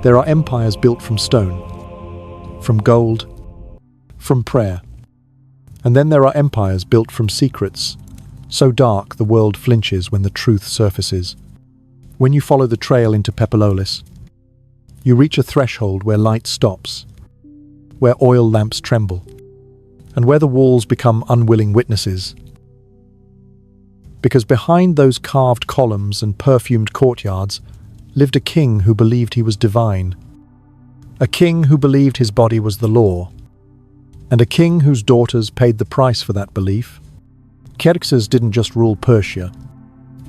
There are empires built from stone, from gold, from prayer. And then there are empires built from secrets, so dark the world flinches when the truth surfaces. When you follow the trail into Pepololis, you reach a threshold where light stops, where oil lamps tremble, and where the walls become unwilling witnesses. Because behind those carved columns and perfumed courtyards lived a king who believed he was divine, a king who believed his body was the law, and a king whose daughters paid the price for that belief. Xerxes didn't just rule Persia.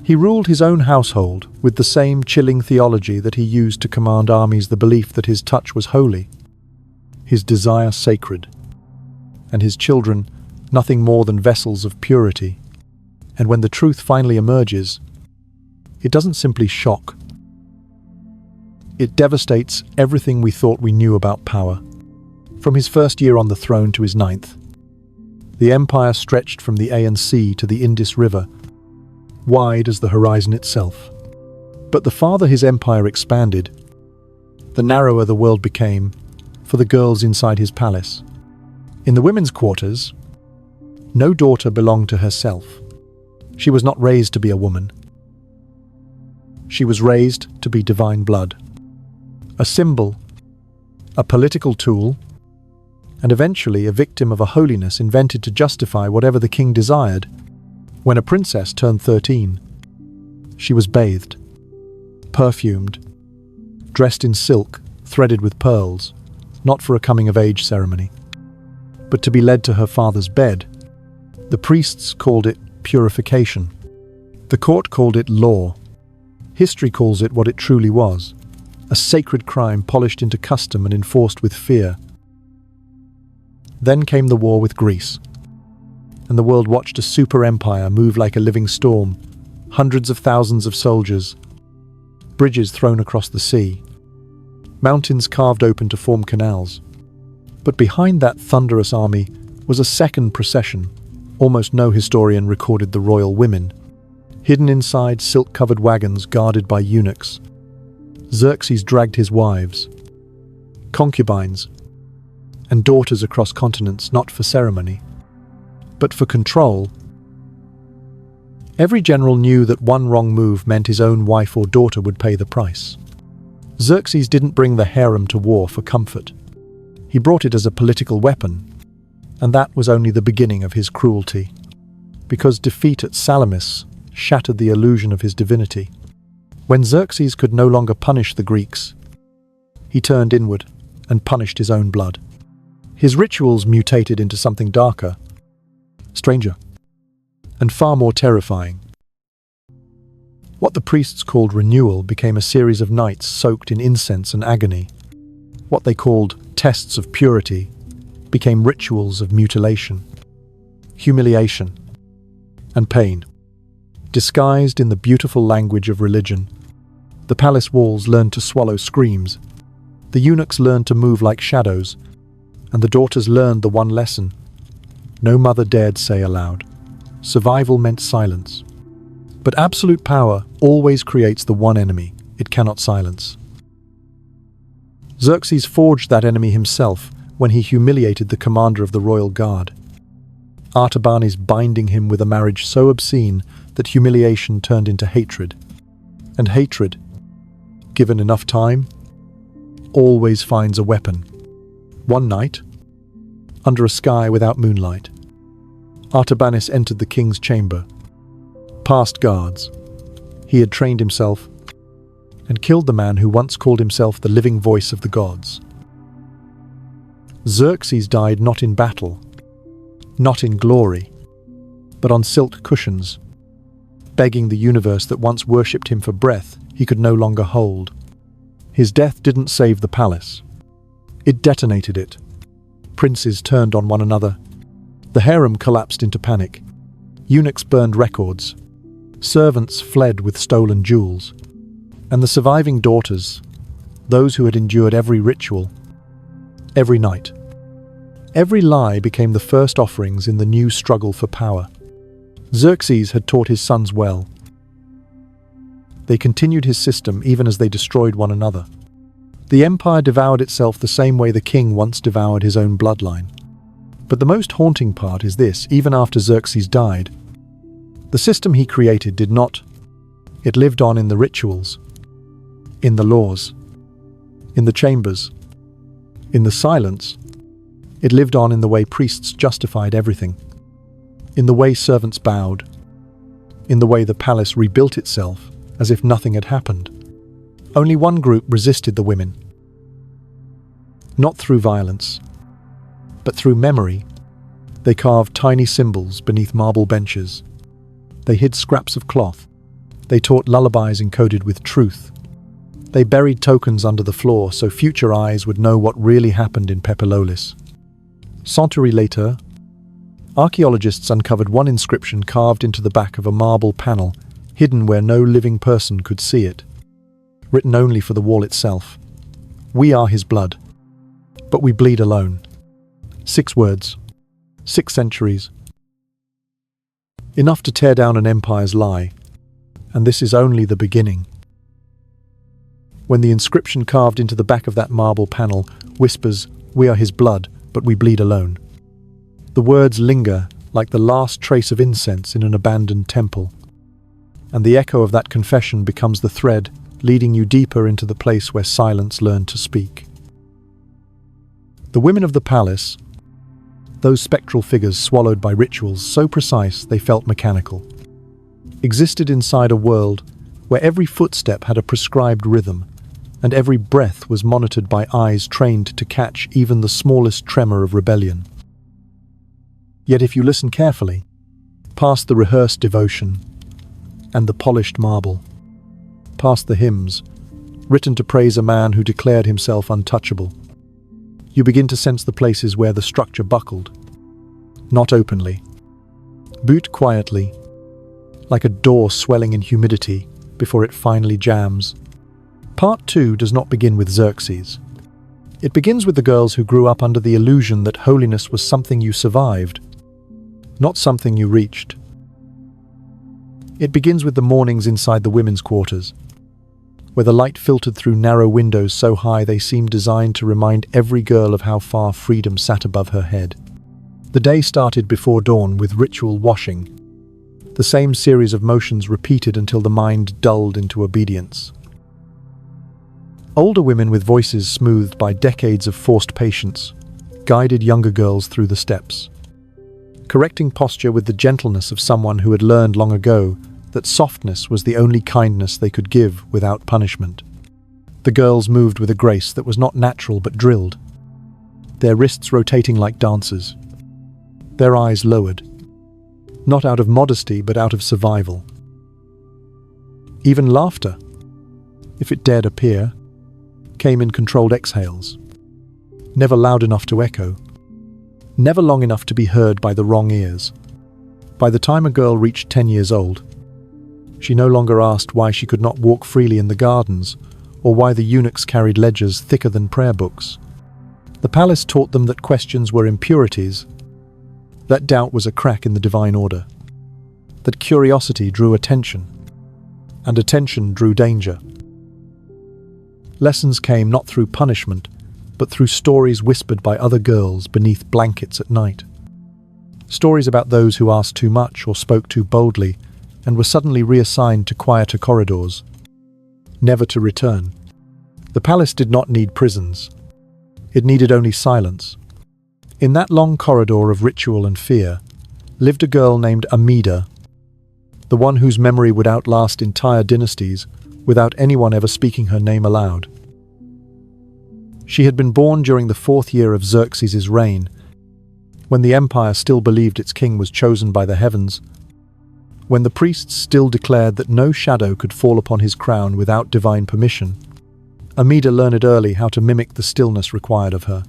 He ruled his own household with the same chilling theology that he used to command armies, the belief that his touch was holy, his desire sacred, and his children nothing more than vessels of purity. And when the truth finally emerges, it doesn't simply shock. It devastates everything we thought we knew about power. From his first year on the throne to his 9th, the empire stretched from the Aegean Sea to the Indus River, wide as the horizon itself. But the farther his empire expanded, the narrower the world became for the girls inside his palace. In the women's quarters, no daughter belonged to herself. She was not raised to be a woman. She was raised to be divine blood, a symbol, a political tool, and eventually a victim of a holiness invented to justify whatever the king desired. When a princess turned 13, she was bathed, perfumed, dressed in silk, threaded with pearls, not for a coming-of-age ceremony, but to be led to her father's bed. The priests called it purification. The court called it law. History calls it what it truly was, a sacred crime polished into custom and enforced with fear. Then came the war with Greece, and the world watched a super empire move like a living storm, hundreds of thousands of soldiers, bridges thrown across the sea, mountains carved open to form canals. But behind that thunderous army was a second procession. Almost no historian recorded the royal women, hidden inside silk-covered wagons guarded by eunuchs. Xerxes dragged his wives, concubines, and daughters across continents, not for ceremony, but for control. Every general knew that one wrong move meant his own wife or daughter would pay the price. Xerxes didn't bring the harem to war for comfort. He brought it as a political weapon, and that was only the beginning of his cruelty, because defeat at Salamis shattered the illusion of his divinity. When Xerxes could no longer punish the Greeks, he turned inward and punished his own blood. His rituals mutated into something darker, stranger, and far more terrifying. What the priests called renewal became a series of nights soaked in incense and agony. What they called tests of purity became rituals of mutilation, humiliation, and pain. Disguised in the beautiful language of religion, the palace walls learned to swallow screams, the eunuchs learned to move like shadows, and the daughters learned the one lesson no mother dared say aloud. Survival meant silence. But absolute power always creates the one enemy it cannot silence. Xerxes forged that enemy himself when he humiliated the commander of the royal guard, Artabanes binding him with a marriage so obscene that humiliation turned into hatred. And hatred, given enough time, always finds a weapon. One night, under a sky without moonlight, Artabanes entered the king's chamber. Past guards, he had trained himself and killed the man who once called himself the living voice of the gods. Xerxes died not in battle, not in glory, but on silk cushions, begging the universe that once worshipped him for breath he could no longer hold. His death didn't save the palace. It detonated it. Princes turned on one another. The harem collapsed into panic. Eunuchs burned records. Servants fled with stolen jewels. And the surviving daughters, those who had endured every ritual, every night, every lie became the first offerings in the new struggle for power. Xerxes had taught his sons well. They continued his system even as they destroyed one another. The empire devoured itself the same way the king once devoured his own bloodline. But the most haunting part is this: even after Xerxes died, the system he created did not. It lived on in the rituals, in the laws, in the chambers, in the silence. It lived on in the way priests justified everything, in the way servants bowed, in the way the palace rebuilt itself as if nothing had happened. Only one group resisted the women. Not through violence, but through memory. They carved tiny symbols beneath marble benches. They hid scraps of cloth. They taught lullabies encoded with truth. They buried tokens under the floor so future eyes would know what really happened in Pepilolis. Centuries later, archaeologists uncovered one inscription carved into the back of a marble panel, hidden where no living person could see it. Written only for the wall itself. "We are his blood, but we bleed alone." 6 words, 6 centuries. Enough to tear down an empire's lie. And this is only the beginning. When the inscription carved into the back of that marble panel whispers, "We are his blood, but we bleed alone," the words linger like the last trace of incense in an abandoned temple. And the echo of that confession becomes the thread leading you deeper into the place where silence learned to speak. The women of the palace, those spectral figures swallowed by rituals so precise they felt mechanical, existed inside a world where every footstep had a prescribed rhythm, and every breath was monitored by eyes trained to catch even the smallest tremor of rebellion. Yet if you listen carefully, past the rehearsed devotion and the polished marble, past the hymns, written to praise a man who declared himself untouchable, you begin to sense the places where the structure buckled. Not openly, but quietly, like a door swelling in humidity before it finally jams. Part 2 does not begin with Xerxes. It begins with the girls who grew up under the illusion that holiness was something you survived, not something you reached. It begins with the mornings inside the women's quarters, where the light filtered through narrow windows so high they seemed designed to remind every girl of how far freedom sat above her head. The day started before dawn with ritual washing, the same series of motions repeated until the mind dulled into obedience. Older women with voices smoothed by decades of forced patience guided younger girls through the steps, correcting posture with the gentleness of someone who had learned long ago that softness was the only kindness they could give without punishment. The girls moved with a grace that was not natural but drilled, their wrists rotating like dancers, their eyes lowered, not out of modesty but out of survival. Even laughter, if it dared appear, came in controlled exhales, never loud enough to echo, never long enough to be heard by the wrong ears. By the time a girl reached 10 years old, she no longer asked why she could not walk freely in the gardens, or why the eunuchs carried ledgers thicker than prayer books. The palace taught them that questions were impurities, that doubt was a crack in the divine order, that curiosity drew attention, and attention drew danger. Lessons came not through punishment, but through stories whispered by other girls beneath blankets at night. Stories about those who asked too much or spoke too boldly and were suddenly reassigned to quieter corridors, never to return. The palace did not need prisons. It needed only silence. In that long corridor of ritual and fear lived a girl named Amida, the one whose memory would outlast entire dynasties without anyone ever speaking her name aloud. She had been born during the 4th year of Xerxes' reign, when the empire still believed its king was chosen by the heavens, when the priests still declared that no shadow could fall upon his crown without divine permission. Amida learned early how to mimic the stillness required of her,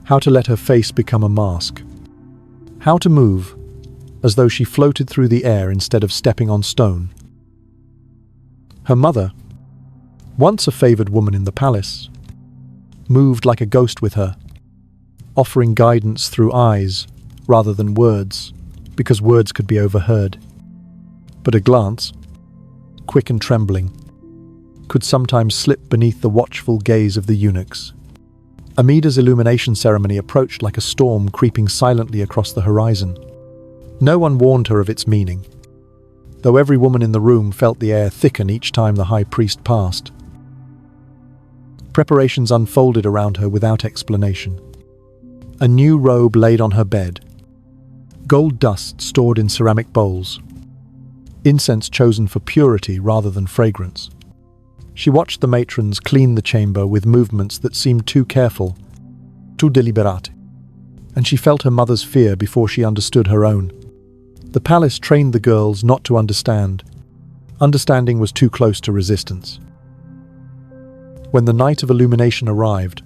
how to let her face become a mask, how to move as though she floated through the air instead of stepping on stone. Her mother, once a favored woman in the palace, moved like a ghost with her, offering guidance through eyes rather than words, because words could be overheard. But a glance, quick and trembling, could sometimes slip beneath the watchful gaze of the eunuchs. Amida's illumination ceremony approached like a storm creeping silently across the horizon. No one warned her of its meaning, though every woman in the room felt the air thicken each time the high priest passed. Preparations unfolded around her without explanation. A new robe laid on her bed, gold dust stored in ceramic bowls, incense chosen for purity rather than fragrance. She watched the matrons clean the chamber with movements that seemed too careful, too deliberate, and she felt her mother's fear before she understood her own. The palace trained the girls not to understand. Understanding was too close to resistance. When the night of illumination arrived,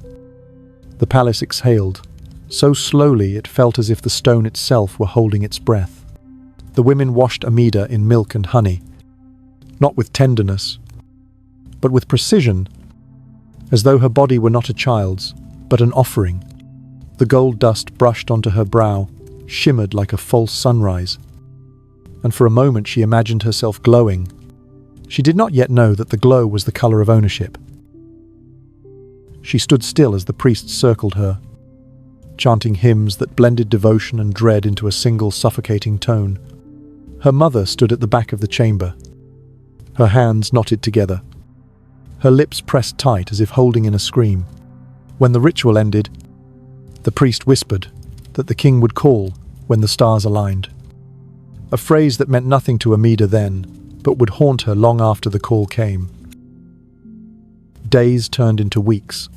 the palace exhaled, so slowly it felt as if the stone itself were holding its breath. The women washed Amida in milk and honey, not with tenderness, but with precision, as though her body were not a child's, but an offering. The gold dust brushed onto her brow, shimmered like a false sunrise, and for a moment she imagined herself glowing. She did not yet know that the glow was the color of ownership. She stood still as the priests circled her, chanting hymns that blended devotion and dread into a single suffocating tone. Her mother stood at the back of the chamber, her hands knotted together, her lips pressed tight as if holding in a scream. When the ritual ended, the priest whispered that the king would call when the stars aligned. A phrase that meant nothing to Amida then, but would haunt her long after the call came. Days turned into weeks,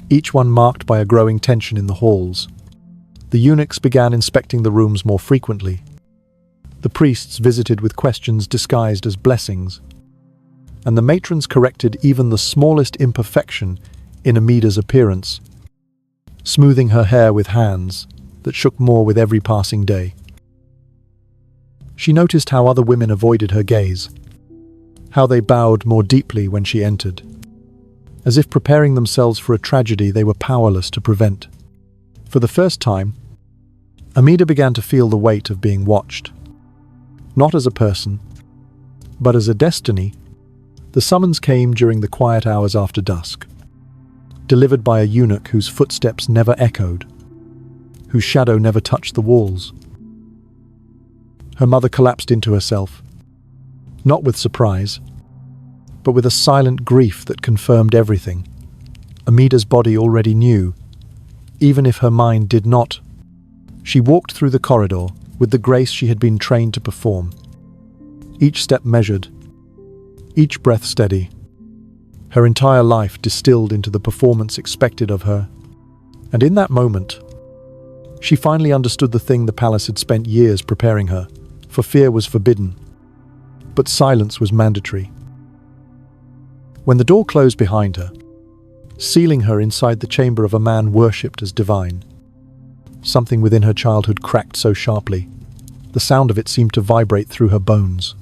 each one marked by a growing tension in the halls. The eunuchs began inspecting the rooms more frequently. The priests visited with questions disguised as blessings, and the matrons corrected even the smallest imperfection in Amida's appearance, smoothing her hair with hands that shook more with every passing day. She noticed how other women avoided her gaze, how they bowed more deeply when she entered, as if preparing themselves for a tragedy they were powerless to prevent. For the first time, Amida began to feel the weight of being watched. Not as a person, but as a destiny. The summons came during the quiet hours after dusk, delivered by a eunuch whose footsteps never echoed, whose shadow never touched the walls. Her mother collapsed into herself, not with surprise, but with a silent grief that confirmed everything. Amida's body already knew, even if her mind did not. She walked through the corridor with the grace she had been trained to perform, each step measured, each breath steady, her entire life distilled into the performance expected of her. And in that moment, she finally understood the thing the palace had spent years preparing her, for fear was forbidden, but silence was mandatory. When the door closed behind her, sealing her inside the chamber of a man worshipped as divine, something within her childhood cracked so sharply, the sound of it seemed to vibrate through her bones.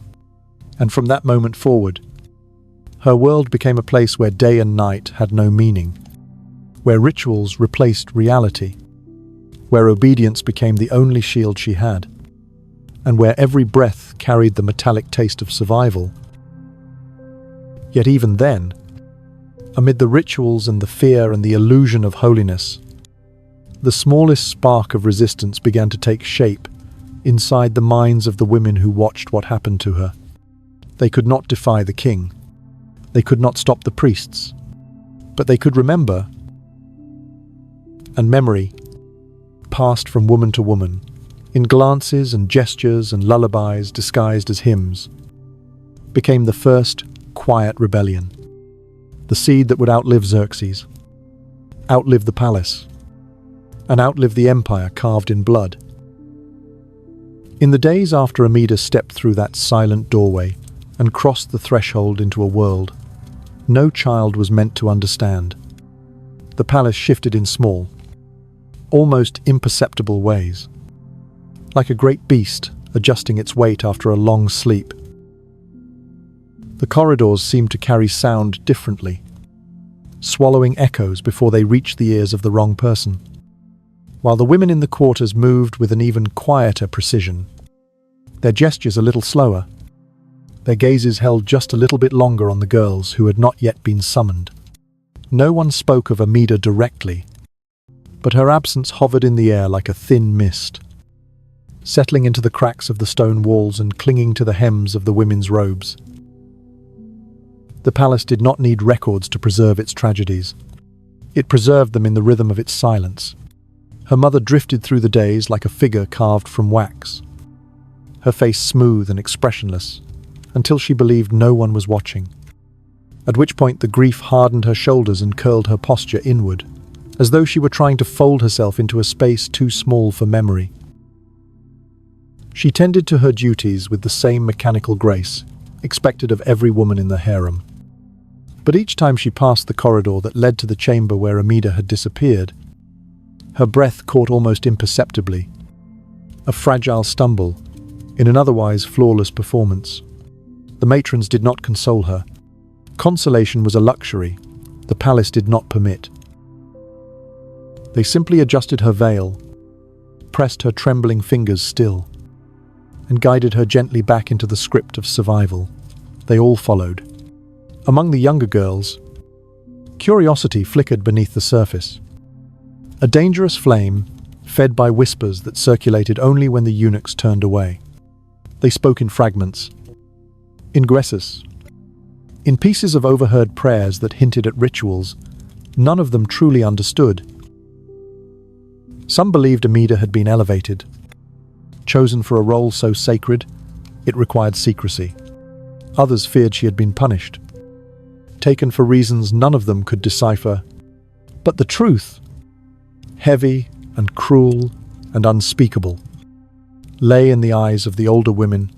And from that moment forward, her world became a place where day and night had no meaning, where rituals replaced reality, where obedience became the only shield she had, and where every breath carried the metallic taste of survival. Yet even then, amid the rituals and the fear and the illusion of holiness, the smallest spark of resistance began to take shape inside the minds of the women who watched what happened to her. They could not defy the king. They could not stop the priests. But they could remember. And memory, passed from woman to woman, in glances and gestures and lullabies disguised as hymns, became the first quiet rebellion. The seed that would outlive Xerxes, outlive the palace, and outlive the empire carved in blood. In the days after Amida stepped through that silent doorway and crossed the threshold into a world no child was meant to understand, the palace shifted in small, almost imperceptible ways, like a great beast adjusting its weight after a long sleep. The corridors seemed to carry sound differently, swallowing echoes before they reached the ears of the wrong person, while the women in the quarters moved with an even quieter precision, their gestures a little slower, their gazes held just a little bit longer on the girls who had not yet been summoned. No one spoke of Amida directly, but her absence hovered in the air like a thin mist, settling into the cracks of the stone walls and clinging to the hems of the women's robes. The palace did not need records to preserve its tragedies. It preserved them in the rhythm of its silence. Her mother drifted through the days like a figure carved from wax, her face smooth and expressionless, until she believed no one was watching, at which point the grief hardened her shoulders and curled her posture inward, as though she were trying to fold herself into a space too small for memory. She tended to her duties with the same mechanical grace expected of every woman in the harem. But each time she passed the corridor that led to the chamber where Amida had disappeared, her breath caught almost imperceptibly, a fragile stumble in an otherwise flawless performance. The matrons did not console her. Consolation was a luxury the palace did not permit. They simply adjusted her veil, pressed her trembling fingers still, and guided her gently back into the script of survival. They all followed. Among the younger girls, curiosity flickered beneath the surface. A dangerous flame, fed by whispers that circulated only when the eunuchs turned away. They spoke in fragments, in Xerxes, in pieces of overheard prayers that hinted at rituals none of them truly understood. Some believed Amida had been elevated, chosen for a role so sacred it required secrecy. Others feared she had been punished, taken for reasons none of them could decipher. But the truth, heavy and cruel and unspeakable, lay in the eyes of the older women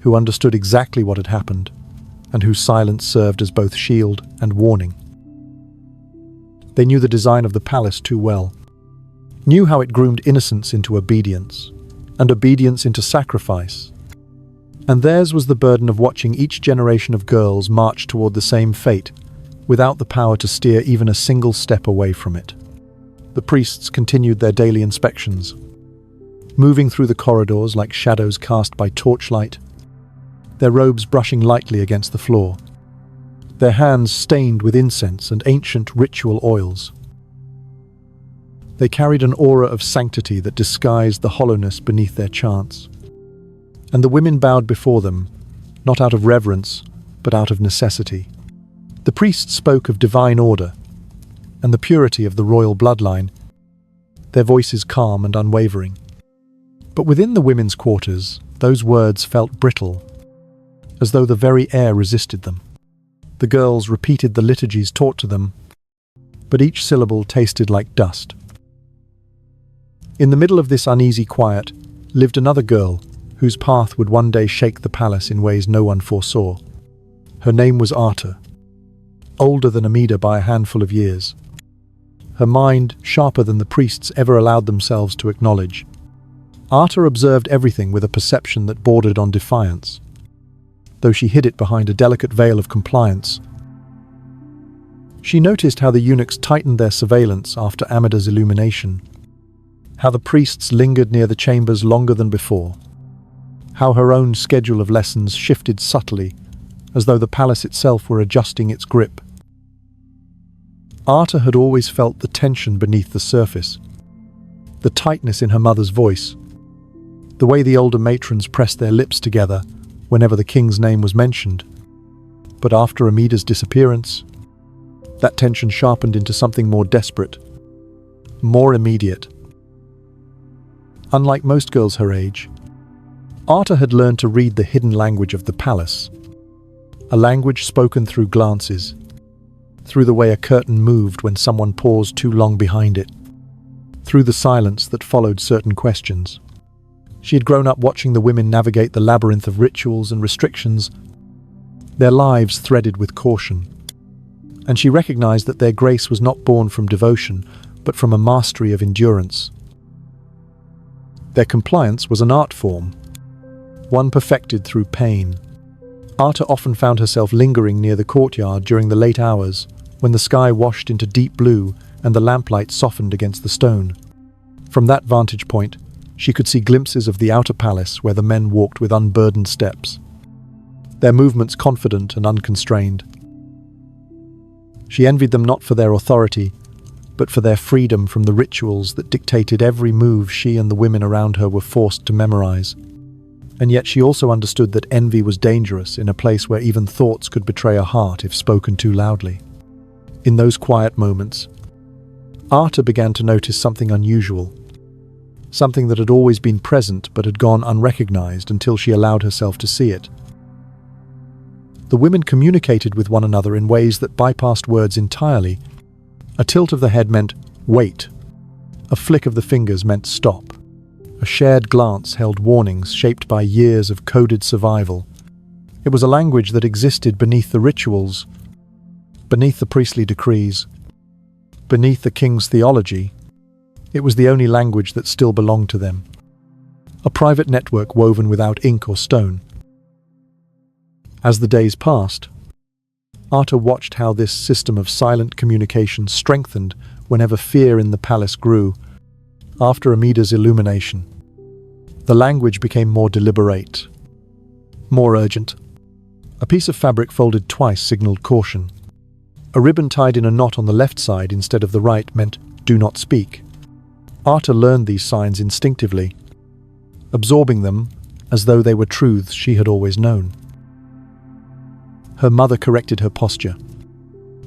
who understood exactly what had happened and whose silence served as both shield and warning. They knew the design of the palace too well, knew how it groomed innocence into obedience and obedience into sacrifice. And theirs was the burden of watching each generation of girls march toward the same fate, without the power to steer even a single step away from it. The priests continued their daily inspections, moving through the corridors like shadows cast by torchlight, their robes brushing lightly against the floor, their hands stained with incense and ancient ritual oils. They carried an aura of sanctity that disguised the hollowness beneath their chants. And the women bowed before them, not out of reverence, but out of necessity. The priests spoke of divine order and the purity of the royal bloodline, their voices calm and unwavering. But within the women's quarters, those words felt brittle, as though the very air resisted them. The girls repeated the liturgies taught to them, but each syllable tasted like dust. In the middle of this uneasy quiet lived another girl whose path would one day shake the palace in ways no one foresaw. Her name was Arta, older than Amida by a handful of years. Her mind sharper than the priests ever allowed themselves to acknowledge. Arta observed everything with a perception that bordered on defiance, though she hid it behind a delicate veil of compliance. She noticed how the eunuchs tightened their surveillance after Amida's illumination, how the priests lingered near the chambers longer than before, how her own schedule of lessons shifted subtly, as though the palace itself were adjusting its grip. Arta had always felt the tension beneath the surface, the tightness in her mother's voice, the way the older matrons pressed their lips together whenever the king's name was mentioned. But after Amida's disappearance, that tension sharpened into something more desperate, more immediate. Unlike most girls her age, Arta had learned to read the hidden language of the palace, a language spoken through glances, through the way a curtain moved when someone paused too long behind it, through the silence that followed certain questions. She had grown up watching the women navigate the labyrinth of rituals and restrictions, their lives threaded with caution, and she recognized that their grace was not born from devotion, but from a mastery of endurance. Their compliance was an art form, one perfected through pain. Arta often found herself lingering near the courtyard during the late hours, when the sky washed into deep blue and the lamplight softened against the stone. From that vantage point, she could see glimpses of the outer palace where the men walked with unburdened steps. their movements confident and unconstrained. She envied them not for their authority, but for their freedom from the rituals that dictated every move she and the women around her were forced to memorize. And yet she also understood that envy was dangerous in a place where even thoughts could betray a heart if spoken too loudly. In those quiet moments, Arta began to notice something unusual, something that had always been present but had gone unrecognized until she allowed herself to see it. The women communicated with one another in ways that bypassed words entirely. A tilt of the head meant wait. A flick of the fingers meant stop. A shared glance held warnings shaped by years of coded survival. It was a language that existed beneath the rituals, beneath the priestly decrees, beneath the king's theology. It was the only language that still belonged to them. A private network woven without ink or stone. As the days passed, Arta watched how this system of silent communication strengthened whenever fear in the palace grew. After Amida's illumination, the language became more deliberate, more urgent. A piece of fabric folded twice signaled caution. A ribbon tied in a knot on the left side instead of the right meant do not speak. Arta learned these signs instinctively, absorbing them as though they were truths she had always known. Her mother corrected her posture,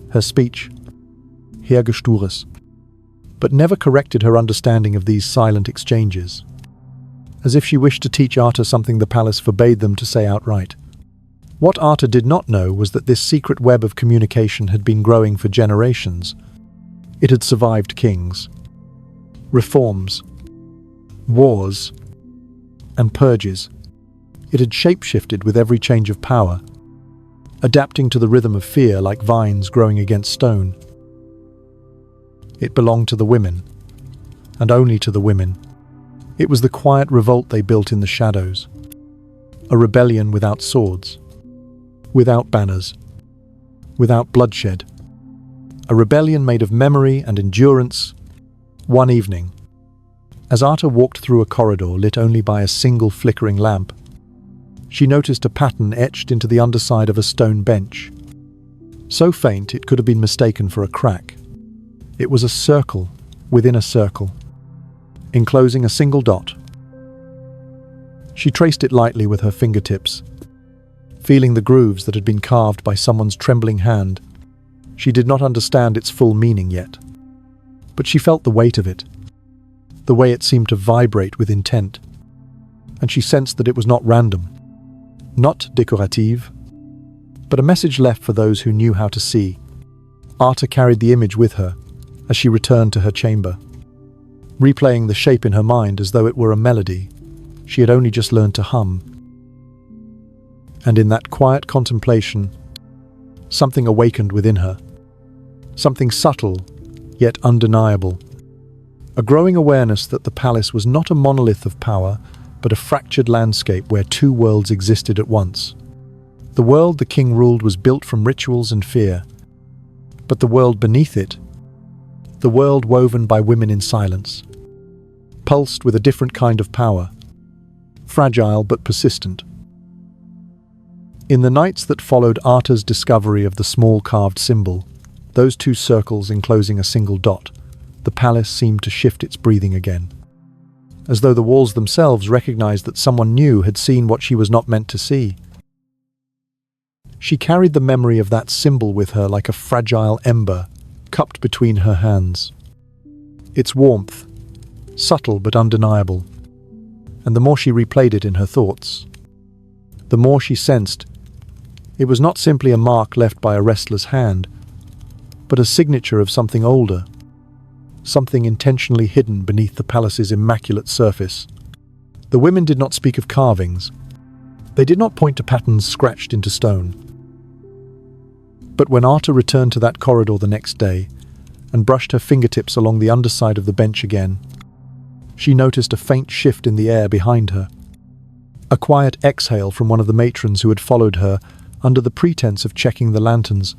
her speech, Herr Gestures, but never corrected her understanding of these silent exchanges, as if she wished to teach Arta something the palace forbade them to say outright. What Arta did not know was that this secret web of communication had been growing for generations. It had survived kings, reforms, wars, and purges. It had shape-shifted with every change of power, adapting to the rhythm of fear like vines growing against stone. It belonged to the women, and only to the women. It was the quiet revolt they built in the shadows, a rebellion without swords, without banners, without bloodshed, a rebellion made of memory and endurance. One evening, as Arta walked through a corridor lit only by a single flickering lamp, she noticed a pattern etched into the underside of a stone bench. So faint it could have been mistaken for a crack. It was a circle within a circle, enclosing a single dot. She traced it lightly with her fingertips, feeling the grooves that had been carved by someone's trembling hand. She did not understand its full meaning yet, but she felt the weight of it, the way it seemed to vibrate with intent, and she sensed that it was not random, not decorative, but a message left for those who knew how to see. Arta carried the image with her as she returned to her chamber, replaying the shape in her mind as though it were a melody she had only just learned to hum. And in that quiet contemplation, something awakened within her, something subtle yet undeniable, a growing awareness that the palace was not a monolith of power, but a fractured landscape where two worlds existed at once. The world the king ruled was built from rituals and fear, but the world beneath it, the world woven by women in silence, pulsed with a different kind of power, fragile but persistent. In the nights that followed Arta's discovery of the small carved symbol, those two circles enclosing a single dot, the palace seemed to shift its breathing again, as though the walls themselves recognized that someone new had seen what she was not meant to see. She carried the memory of that symbol with her like a fragile ember, cupped between her hands. Its warmth, subtle but undeniable, and the more she replayed it in her thoughts, the more she sensed it was not simply a mark left by a restless hand, but a signature of something older, something intentionally hidden beneath the palace's immaculate surface. The women did not speak of carvings. They did not point to patterns scratched into stone. But when Arta returned to that corridor the next day and brushed her fingertips along the underside of the bench again, she noticed a faint shift in the air behind her, a quiet exhale from one of the matrons who had followed her under the pretense of checking the lanterns.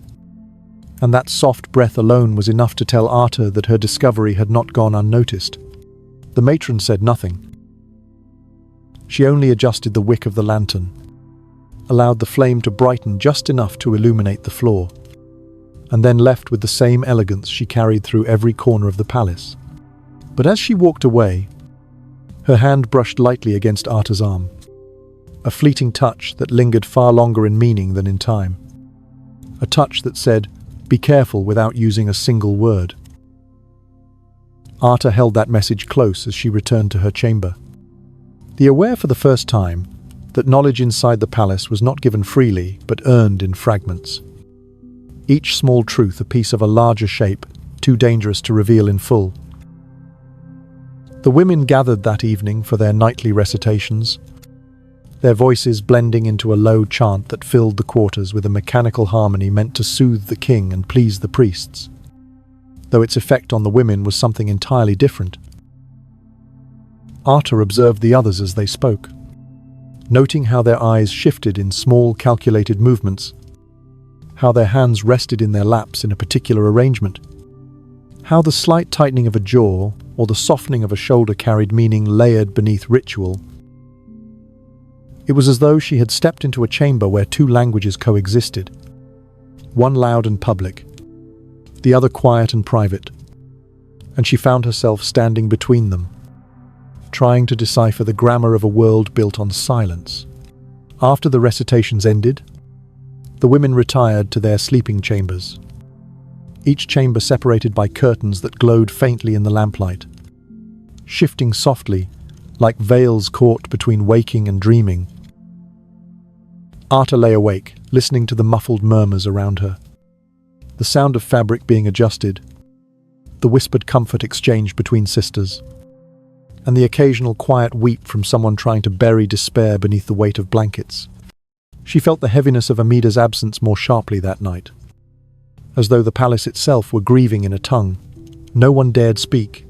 And that soft breath alone was enough to tell Arta that her discovery had not gone unnoticed. The matron said nothing. She only adjusted the wick of the lantern, allowed the flame to brighten just enough to illuminate the floor, and then left with the same elegance she carried through every corner of the palace. But as she walked away, her hand brushed lightly against Arta's arm, a fleeting touch that lingered far longer in meaning than in time. A touch that said, "Be careful," without using a single word. Arta held that message close as she returned to her chamber. Aware for the first time that knowledge inside the palace was not given freely, but earned in fragments. Each small truth a piece of a larger shape, too dangerous to reveal in full. The women gathered that evening for their nightly recitations, their voices blending into a low chant that filled the quarters with a mechanical harmony meant to soothe the king and please the priests, though its effect on the women was something entirely different. Arta observed the others as they spoke, noting how their eyes shifted in small, calculated movements, how their hands rested in their laps in a particular arrangement, how the slight tightening of a jaw or the softening of a shoulder carried meaning layered beneath ritual. It was as though she had stepped into a chamber where two languages coexisted, one loud and public, the other quiet and private, and she found herself standing between them, trying to decipher the grammar of a world built on silence. After the recitations ended, the women retired to their sleeping chambers, each chamber separated by curtains that glowed faintly in the lamplight, shifting softly, like veils caught between waking and dreaming. Arta lay awake, listening to the muffled murmurs around her, the sound of fabric being adjusted, the whispered comfort exchanged between sisters, and the occasional quiet weep from someone trying to bury despair beneath the weight of blankets. She felt the heaviness of Amida's absence more sharply that night, as though the palace itself were grieving in a tongue no one dared speak.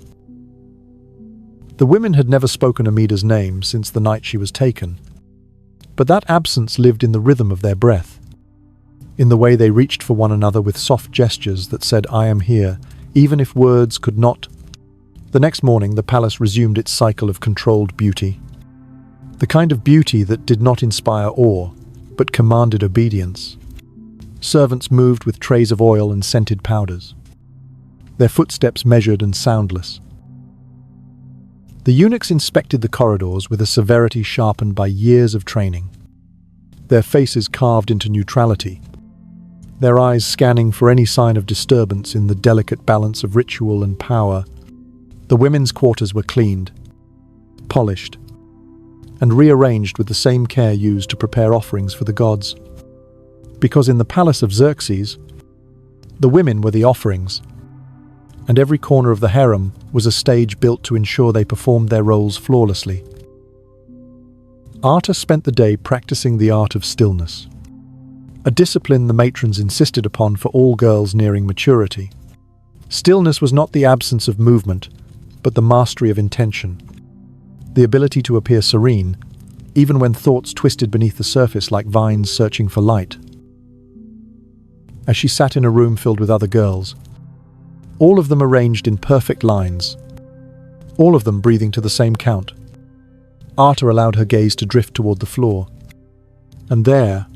The women had never spoken Amida's name since the night she was taken, but that absence lived in the rhythm of their breath, in the way they reached for one another with soft gestures that said, "I am here," even if words could not. The next morning, the palace resumed its cycle of controlled beauty, the kind of beauty that did not inspire awe, but commanded obedience. Servants moved with trays of oil and scented powders, their footsteps measured and soundless. The eunuchs inspected the corridors with a severity sharpened by years of training, their faces carved into neutrality, their eyes scanning for any sign of disturbance in the delicate balance of ritual and power. The women's quarters were cleaned, polished, and rearranged with the same care used to prepare offerings for the gods. Because in the palace of Xerxes, the women were the offerings, and every corner of the harem was a stage built to ensure they performed their roles flawlessly. Arta spent the day practicing the art of stillness, a discipline the matrons insisted upon for all girls nearing maturity. Stillness was not the absence of movement, but the mastery of intention, the ability to appear serene, even when thoughts twisted beneath the surface like vines searching for light. As she sat in a room filled with other girls, all of them arranged in perfect lines, all of them breathing to the same count, Arta allowed her gaze to drift toward the floor. And there,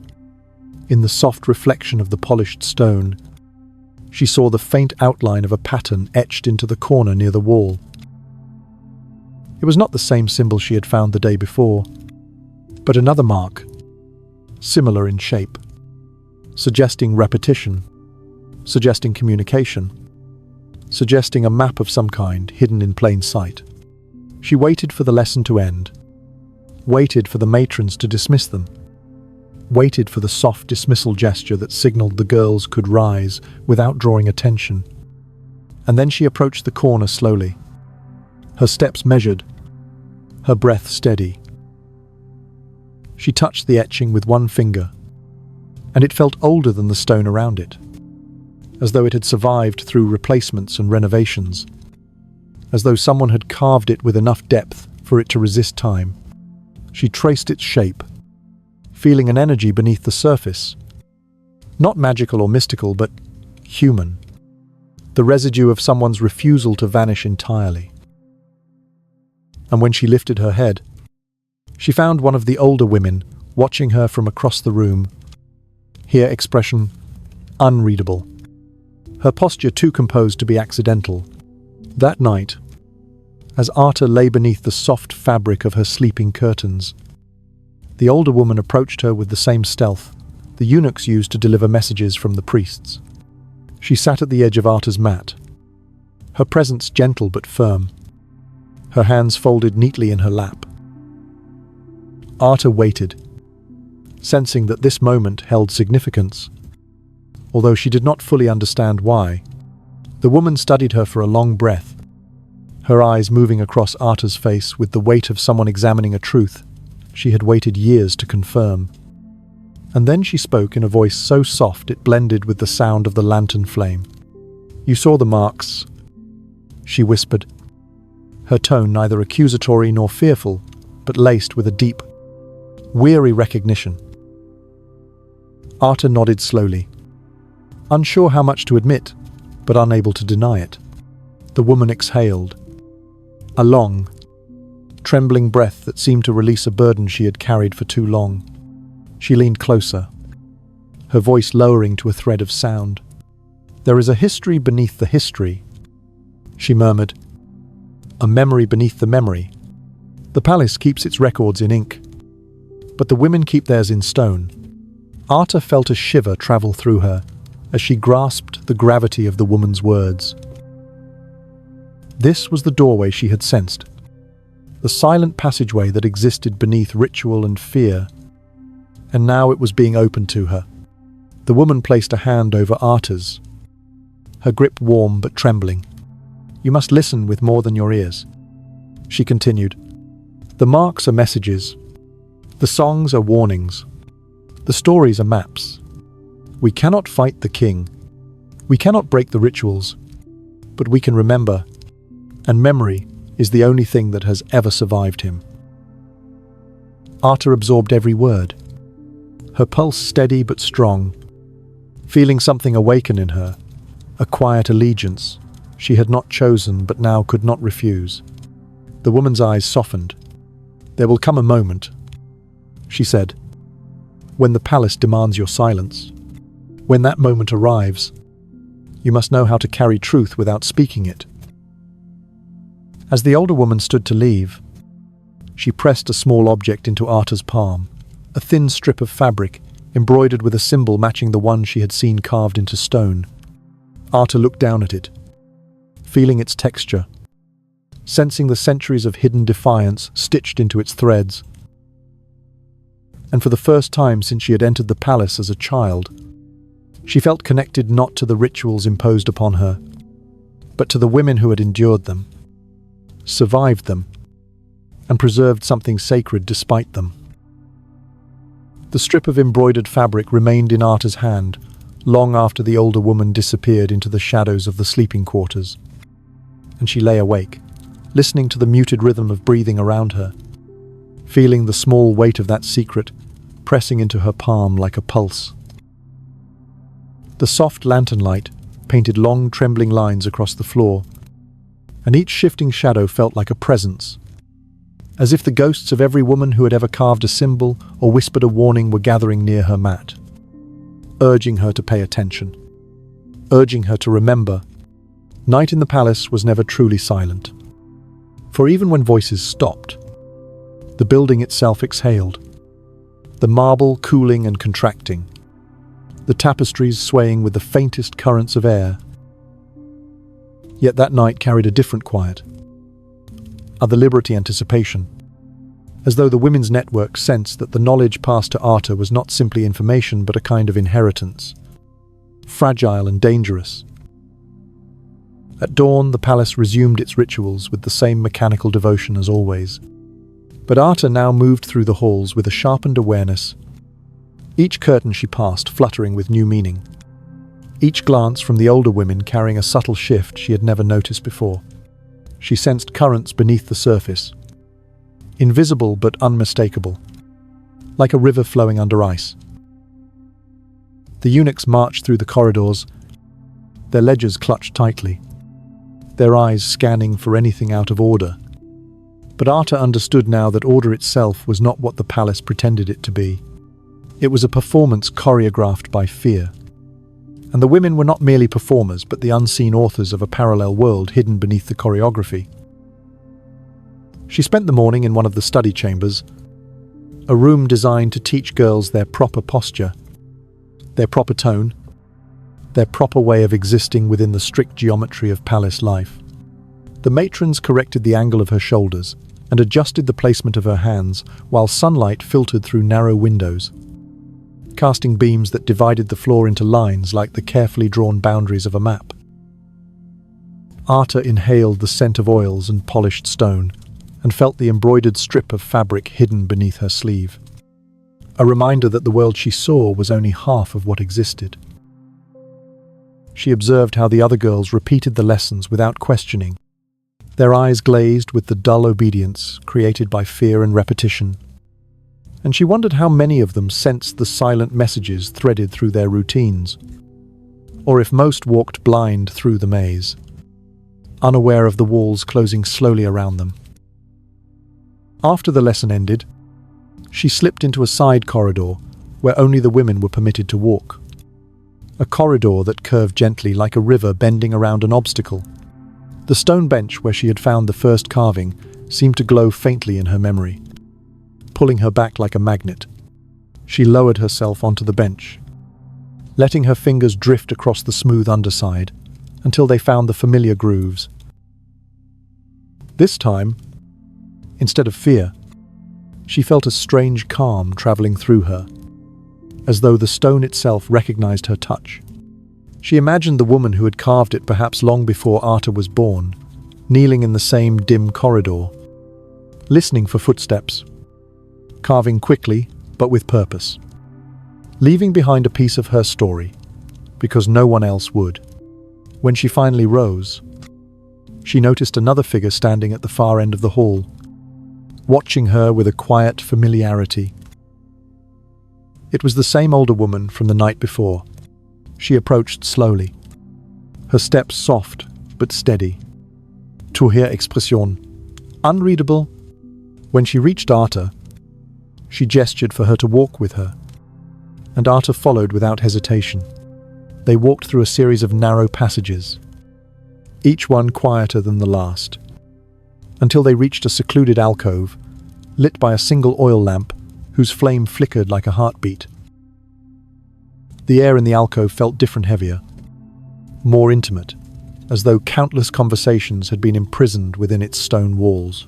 in the soft reflection of the polished stone, she saw the faint outline of a pattern etched into the corner near the wall. It was not the same symbol she had found the day before, but another mark, similar in shape, suggesting repetition, suggesting communication, suggesting a map of some kind hidden in plain sight. She waited for the lesson to end, waited for the matrons to dismiss them, waited for the soft dismissal gesture that signaled the girls could rise without drawing attention. And then she approached the corner slowly, her steps measured, her breath steady. She touched the etching with one finger, and it felt older than the stone around it, as though it had survived through replacements and renovations, as though someone had carved it with enough depth for it to resist time. She traced its shape, feeling an energy beneath the surface, not magical or mystical, but human, the residue of someone's refusal to vanish entirely. And when she lifted her head, she found one of the older women watching her from across the room. Here expression unreadable. Her posture too composed to be accidental. That night, as Arta lay beneath the soft fabric of her sleeping curtains, the older woman approached her with the same stealth the eunuchs used to deliver messages from the priests. She sat at the edge of Arta's mat, her presence gentle but firm, her hands folded neatly in her lap. Arta waited, sensing that this moment held significance. Although she did not fully understand why, the woman studied her for a long breath, her eyes moving across Arta's face with the weight of someone examining a truth she had waited years to confirm. And then she spoke in a voice so soft it blended with the sound of the lantern flame. "You saw the marks," she whispered, her tone neither accusatory nor fearful, but laced with a deep, weary recognition. Arta nodded slowly, unsure how much to admit, but unable to deny it. The woman exhaled, a long, trembling breath that seemed to release a burden she had carried for too long. She leaned closer, her voice lowering to a thread of sound. "There is a history beneath the history," she murmured. "A memory beneath the memory. The palace keeps its records in ink, but the women keep theirs in stone." Arta felt a shiver travel through her as she grasped the gravity of the woman's words. This was the doorway she had sensed, the silent passageway that existed beneath ritual and fear, and now it was being opened to her. The woman placed a hand over Arta's, her grip warm but trembling. "You must listen with more than your ears," she continued. "The marks are messages. The songs are warnings. The stories are maps. We cannot fight the king. We cannot break the rituals, but we can remember, and memory is the only thing that has ever survived him." Arta absorbed every word, her pulse steady but strong, feeling something awaken in her, a quiet allegiance she had not chosen but now could not refuse. The woman's eyes softened. "There will come a moment," she said, "when the palace demands your silence. When that moment arrives, you must know how to carry truth without speaking it." As the older woman stood to leave, she pressed a small object into Arta's palm, a thin strip of fabric embroidered with a symbol matching the one she had seen carved into stone. Arta looked down at it, feeling its texture, sensing the centuries of hidden defiance stitched into its threads. And for the first time since she had entered the palace as a child, she felt connected not to the rituals imposed upon her, but to the women who had endured them, survived them, and preserved something sacred despite them. The strip of embroidered fabric remained in Arta's hand long after the older woman disappeared into the shadows of the sleeping quarters, and she lay awake, listening to the muted rhythm of breathing around her, feeling the small weight of that secret pressing into her palm like a pulse. The soft lantern light painted long trembling lines across the floor, and each shifting shadow felt like a presence, as if the ghosts of every woman who had ever carved a symbol or whispered a warning were gathering near her mat, urging her to pay attention, urging her to remember. Night in the palace was never truly silent, for even when voices stopped, the building itself exhaled, the marble cooling and contracting, the tapestries swaying with the faintest currents of air. Yet that night carried a different quiet, a deliberate anticipation, as though the women's network sensed that the knowledge passed to Arta was not simply information but a kind of inheritance, fragile and dangerous. At dawn, the palace resumed its rituals with the same mechanical devotion as always. But Arta now moved through the halls with a sharpened awareness, each curtain she passed fluttering with new meaning, each glance from the older women carrying a subtle shift she had never noticed before. She sensed currents beneath the surface, invisible but unmistakable, like a river flowing under ice. The eunuchs marched through the corridors, their ledgers clutched tightly, their eyes scanning for anything out of order. But Arta understood now that order itself was not what the palace pretended it to be. It was a performance choreographed by fear. And the women were not merely performers, but the unseen authors of a parallel world hidden beneath the choreography. She spent the morning in one of the study chambers, a room designed to teach girls their proper posture, their proper tone, their proper way of existing within the strict geometry of palace life. The matrons corrected the angle of her shoulders and adjusted the placement of her hands while sunlight filtered through narrow windows, casting beams that divided the floor into lines like the carefully drawn boundaries of a map. Arta inhaled the scent of oils and polished stone and felt the embroidered strip of fabric hidden beneath her sleeve, a reminder that the world she saw was only half of what existed. She observed how the other girls repeated the lessons without questioning, their eyes glazed with the dull obedience created by fear and repetition. And she wondered how many of them sensed the silent messages threaded through their routines, or if most walked blind through the maze, unaware of the walls closing slowly around them. After the lesson ended, she slipped into a side corridor where only the women were permitted to walk. A corridor that curved gently like a river bending around an obstacle. The stone bench where she had found the first carving seemed to glow faintly in her memory, pulling her back like a magnet. She lowered herself onto the bench, letting her fingers drift across the smooth underside until they found the familiar grooves. This time, instead of fear, she felt a strange calm traveling through her, as though the stone itself recognized her touch. She imagined the woman who had carved it perhaps long before Arta was born, kneeling in the same dim corridor, listening for footsteps, carving quickly but with purpose, leaving behind a piece of her story, because no one else would. When she finally rose, she noticed another figure standing at the far end of the hall, watching her with a quiet familiarity. It was the same older woman from the night before. She approached slowly, her steps soft but steady. Tuhir expression, unreadable. When she reached Arta, she gestured for her to walk with her, and Arta followed without hesitation. They walked through a series of narrow passages, each one quieter than the last, until they reached a secluded alcove, lit by a single oil lamp whose flame flickered like a heartbeat. The air in the alcove felt different, heavier, more intimate, as though countless conversations had been imprisoned within its stone walls.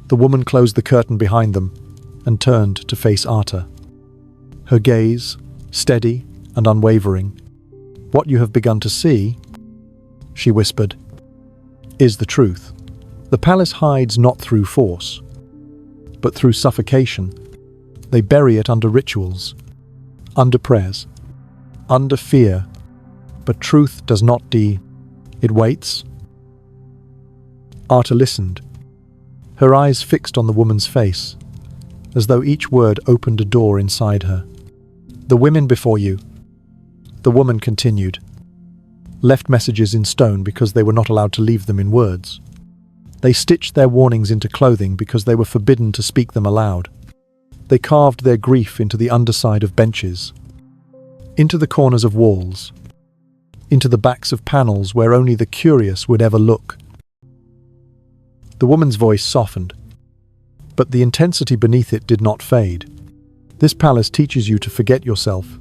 The woman closed the curtain behind them and turned to face Arta. Her gaze, steady and unwavering. "What you have begun to see," she whispered, "is the truth. The palace hides not through force, but through suffocation. They bury it under rituals, under prayers, under fear, but truth does not die. It waits." Arta listened, her eyes fixed on the woman's face, as though each word opened a door inside her. "The women before you," the woman continued, "left messages in stone because they were not allowed to leave them in words. They stitched their warnings into clothing because they were forbidden to speak them aloud. They carved their grief into the underside of benches, into the corners of walls, into the backs of panels where only the curious would ever look." The woman's voice softened, but the intensity beneath it did not fade. "This palace teaches you to forget yourself,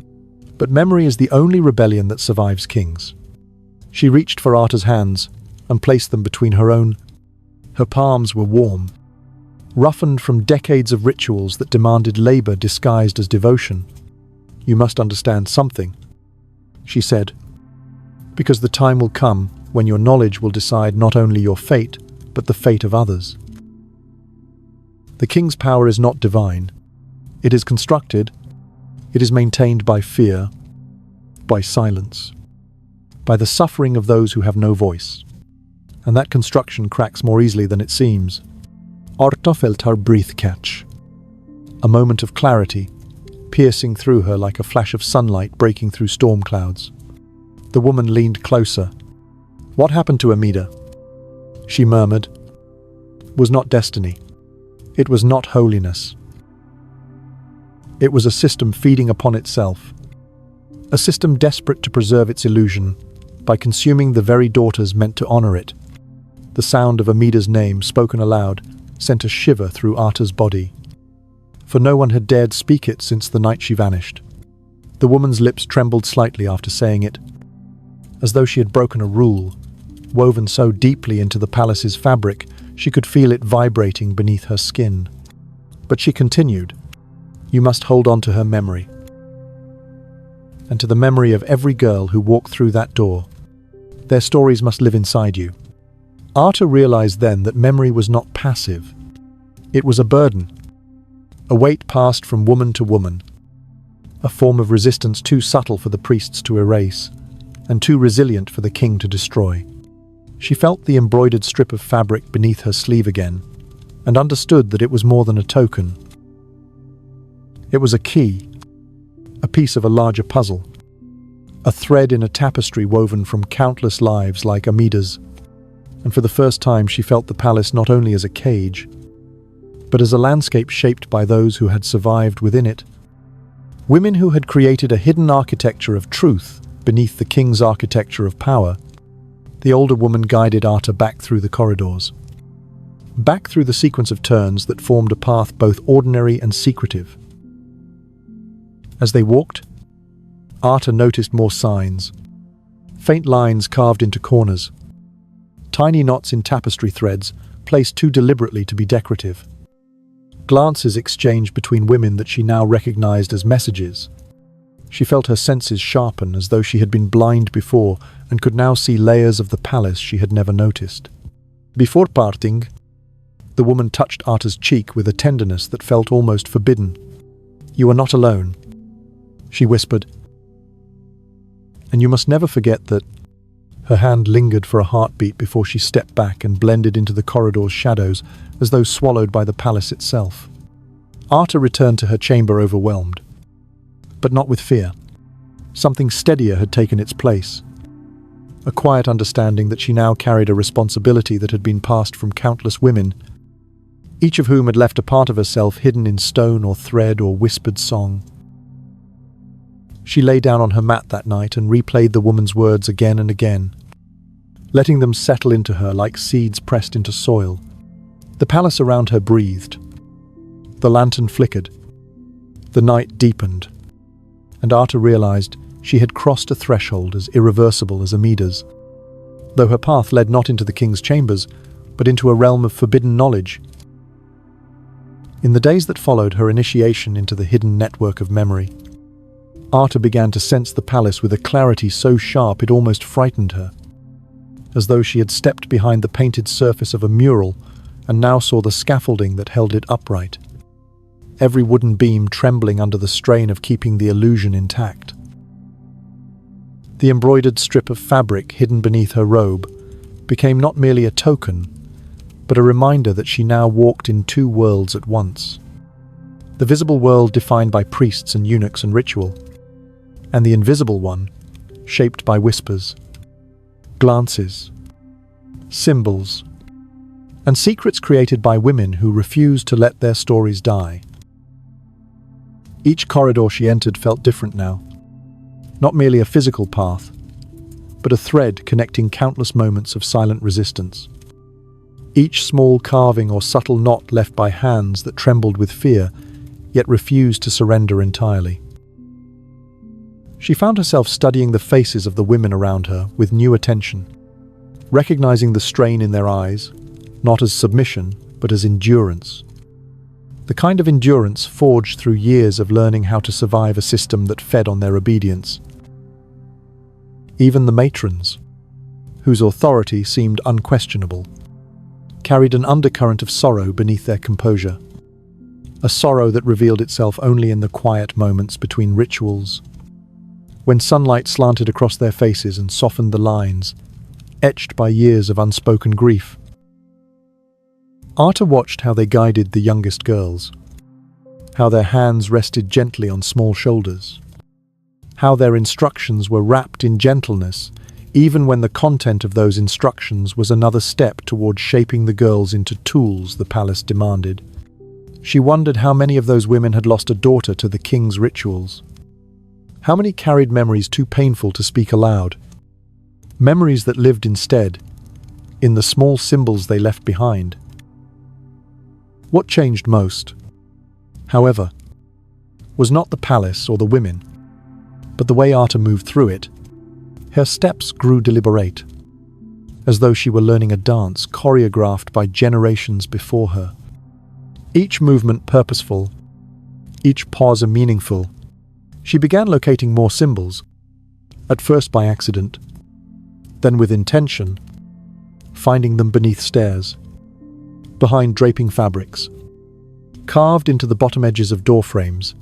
but memory is the only rebellion that survives kings." She reached for Arta's hands and placed them between her own. Her palms were warm, roughened from decades of rituals that demanded labor disguised as devotion. "You must understand something," she said, "because the time will come when your knowledge will decide not only your fate, but the fate of others. The king's power is not divine. It is constructed. It is maintained by fear, by silence, by the suffering of those who have no voice. And that construction cracks more easily than it seems." Arta felt her breath catch, a moment of clarity, piercing through her like a flash of sunlight breaking through storm clouds. The woman leaned closer. "What happened to Amida?" she murmured. "Was not destiny. It was not holiness. It was a system feeding upon itself. A system desperate to preserve its illusion by consuming the very daughters meant to honor it. The sound of Amida's name, spoken aloud, sent a shiver through Arta's body. For no one had dared speak it since the night she vanished. The woman's lips trembled slightly after saying it, as though she had broken a rule. Woven so deeply into the palace's fabric, she could feel it vibrating beneath her skin. But she continued, "You must hold on to her memory. And to the memory of every girl who walked through that door. Their stories must live inside you." Arta realized then that memory was not passive. It was a burden, a weight passed from woman to woman, a form of resistance too subtle for the priests to erase, and too resilient for the king to destroy. She felt the embroidered strip of fabric beneath her sleeve again, and understood that it was more than a token. It was a key, a piece of a larger puzzle, a thread in a tapestry woven from countless lives like Amida's. And for the first time she felt the palace not only as a cage, but as a landscape shaped by those who had survived within it. Women who had created a hidden architecture of truth beneath the king's architecture of power. The older woman guided Arta back through the corridors, back through the sequence of turns that formed a path both ordinary and secretive. As they walked, Arta noticed more signs, faint lines carved into corners, tiny knots in tapestry threads placed too deliberately to be decorative. Glances exchanged between women that she now recognized as messages. She felt her senses sharpen as though she had been blind before and could now see layers of the palace she had never noticed. Before parting, the woman touched Arta's cheek with a tenderness that felt almost forbidden. "You are not alone," she whispered. "And you must never forget that." Her hand lingered for a heartbeat before she stepped back and blended into the corridor's shadows as though swallowed by the palace itself. Arta returned to her chamber overwhelmed, but not with fear. Something steadier had taken its place. A quiet understanding that she now carried a responsibility that had been passed from countless women, each of whom had left a part of herself hidden in stone or thread or whispered song. She lay down on her mat that night and replayed the woman's words again and again, letting them settle into her like seeds pressed into soil. The palace around her breathed. The lantern flickered. The night deepened. And Arta realized she had crossed a threshold as irreversible as Amida's, though her path led not into the king's chambers, but into a realm of forbidden knowledge. In the days that followed her initiation into the hidden network of memory, Arta began to sense the palace with a clarity so sharp it almost frightened her, as though she had stepped behind the painted surface of a mural and now saw the scaffolding that held it upright, every wooden beam trembling under the strain of keeping the illusion intact. The embroidered strip of fabric hidden beneath her robe became not merely a token, but a reminder that she now walked in two worlds at once. The visible world defined by priests and eunuchs and ritual, and the invisible one, shaped by whispers, glances, symbols, and secrets created by women who refused to let their stories die. Each corridor she entered felt different now, not merely a physical path, but a thread connecting countless moments of silent resistance. Each small carving or subtle knot left by hands that trembled with fear, yet refused to surrender entirely. She found herself studying the faces of the women around her with new attention, recognizing the strain in their eyes, not as submission, but as endurance. The kind of endurance forged through years of learning how to survive a system that fed on their obedience. Even the matrons, whose authority seemed unquestionable, carried an undercurrent of sorrow beneath their composure, a sorrow that revealed itself only in the quiet moments between rituals, when sunlight slanted across their faces and softened the lines, etched by years of unspoken grief. Arta watched how they guided the youngest girls, how their hands rested gently on small shoulders, how their instructions were wrapped in gentleness, even when the content of those instructions was another step toward shaping the girls into tools the palace demanded. She wondered how many of those women had lost a daughter to the king's rituals. How many carried memories too painful to speak aloud? Memories that lived instead, in the small symbols they left behind. What changed most, however, was not the palace or the women, but the way Arta moved through it. Her steps grew deliberate, as though she were learning a dance choreographed by generations before her. Each movement purposeful, each pause meaningful. She began locating more symbols, at first by accident, then with intention, finding them beneath stairs, behind draping fabrics, carved into the bottom edges of door frames,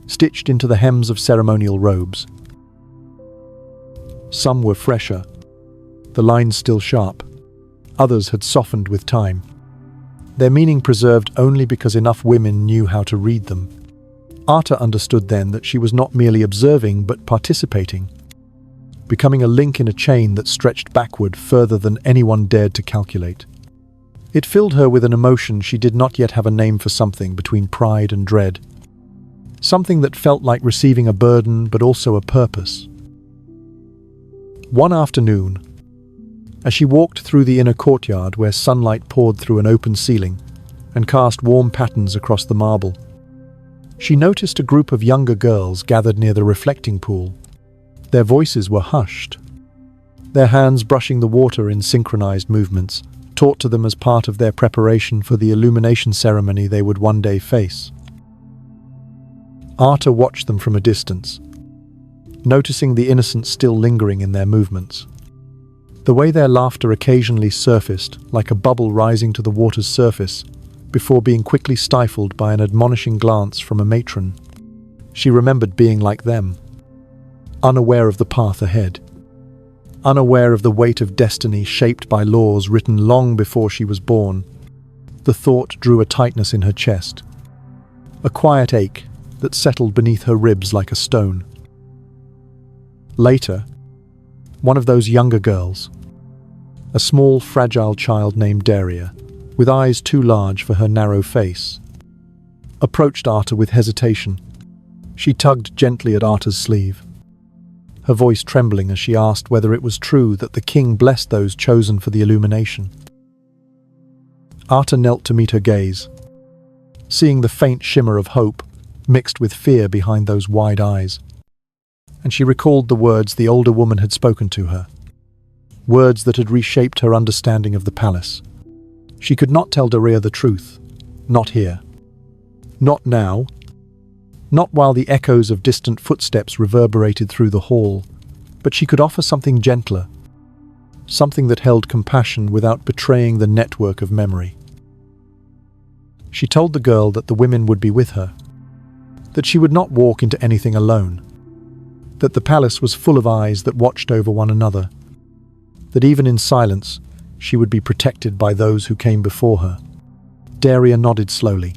stitched into the hems of ceremonial robes. Some were fresher, the lines still sharp. Others had softened with time, their meaning preserved only because enough women knew how to read them. Arta understood then that she was not merely observing but participating, becoming a link in a chain that stretched backward further than anyone dared to calculate. It filled her with an emotion she did not yet have a name for, something between pride and dread. Something that felt like receiving a burden but also a purpose. One afternoon, as she walked through the inner courtyard where sunlight poured through an open ceiling and cast warm patterns across the marble, she noticed a group of younger girls gathered near the reflecting pool. Their voices were hushed, their hands brushing the water in synchronized movements, taught to them as part of their preparation for the illumination ceremony they would one day face. Arta watched them from a distance, noticing the innocence still lingering in their movements. The way their laughter occasionally surfaced, like a bubble rising to the water's surface, before being quickly stifled by an admonishing glance from a matron. She remembered being like them, unaware of the path ahead, unaware of the weight of destiny shaped by laws written long before she was born. The thought drew a tightness in her chest, a quiet ache that settled beneath her ribs like a stone. Later, one of those younger girls, a small, fragile child named Daria, with eyes too large for her narrow face, approached Arta with hesitation. She tugged gently at Arta's sleeve, her voice trembling as she asked whether it was true that the king blessed those chosen for the illumination. Arta knelt to meet her gaze, seeing the faint shimmer of hope mixed with fear behind those wide eyes. And she recalled the words the older woman had spoken to her, words that had reshaped her understanding of the palace. She could not tell Daria the truth, not here, not now, not while the echoes of distant footsteps reverberated through the hall, but she could offer something gentler, something that held compassion without betraying the network of memory. She told the girl that the women would be with her, that she would not walk into anything alone, that the palace was full of eyes that watched over one another, that even in silence, she would be protected by those who came before her. Daria nodded slowly,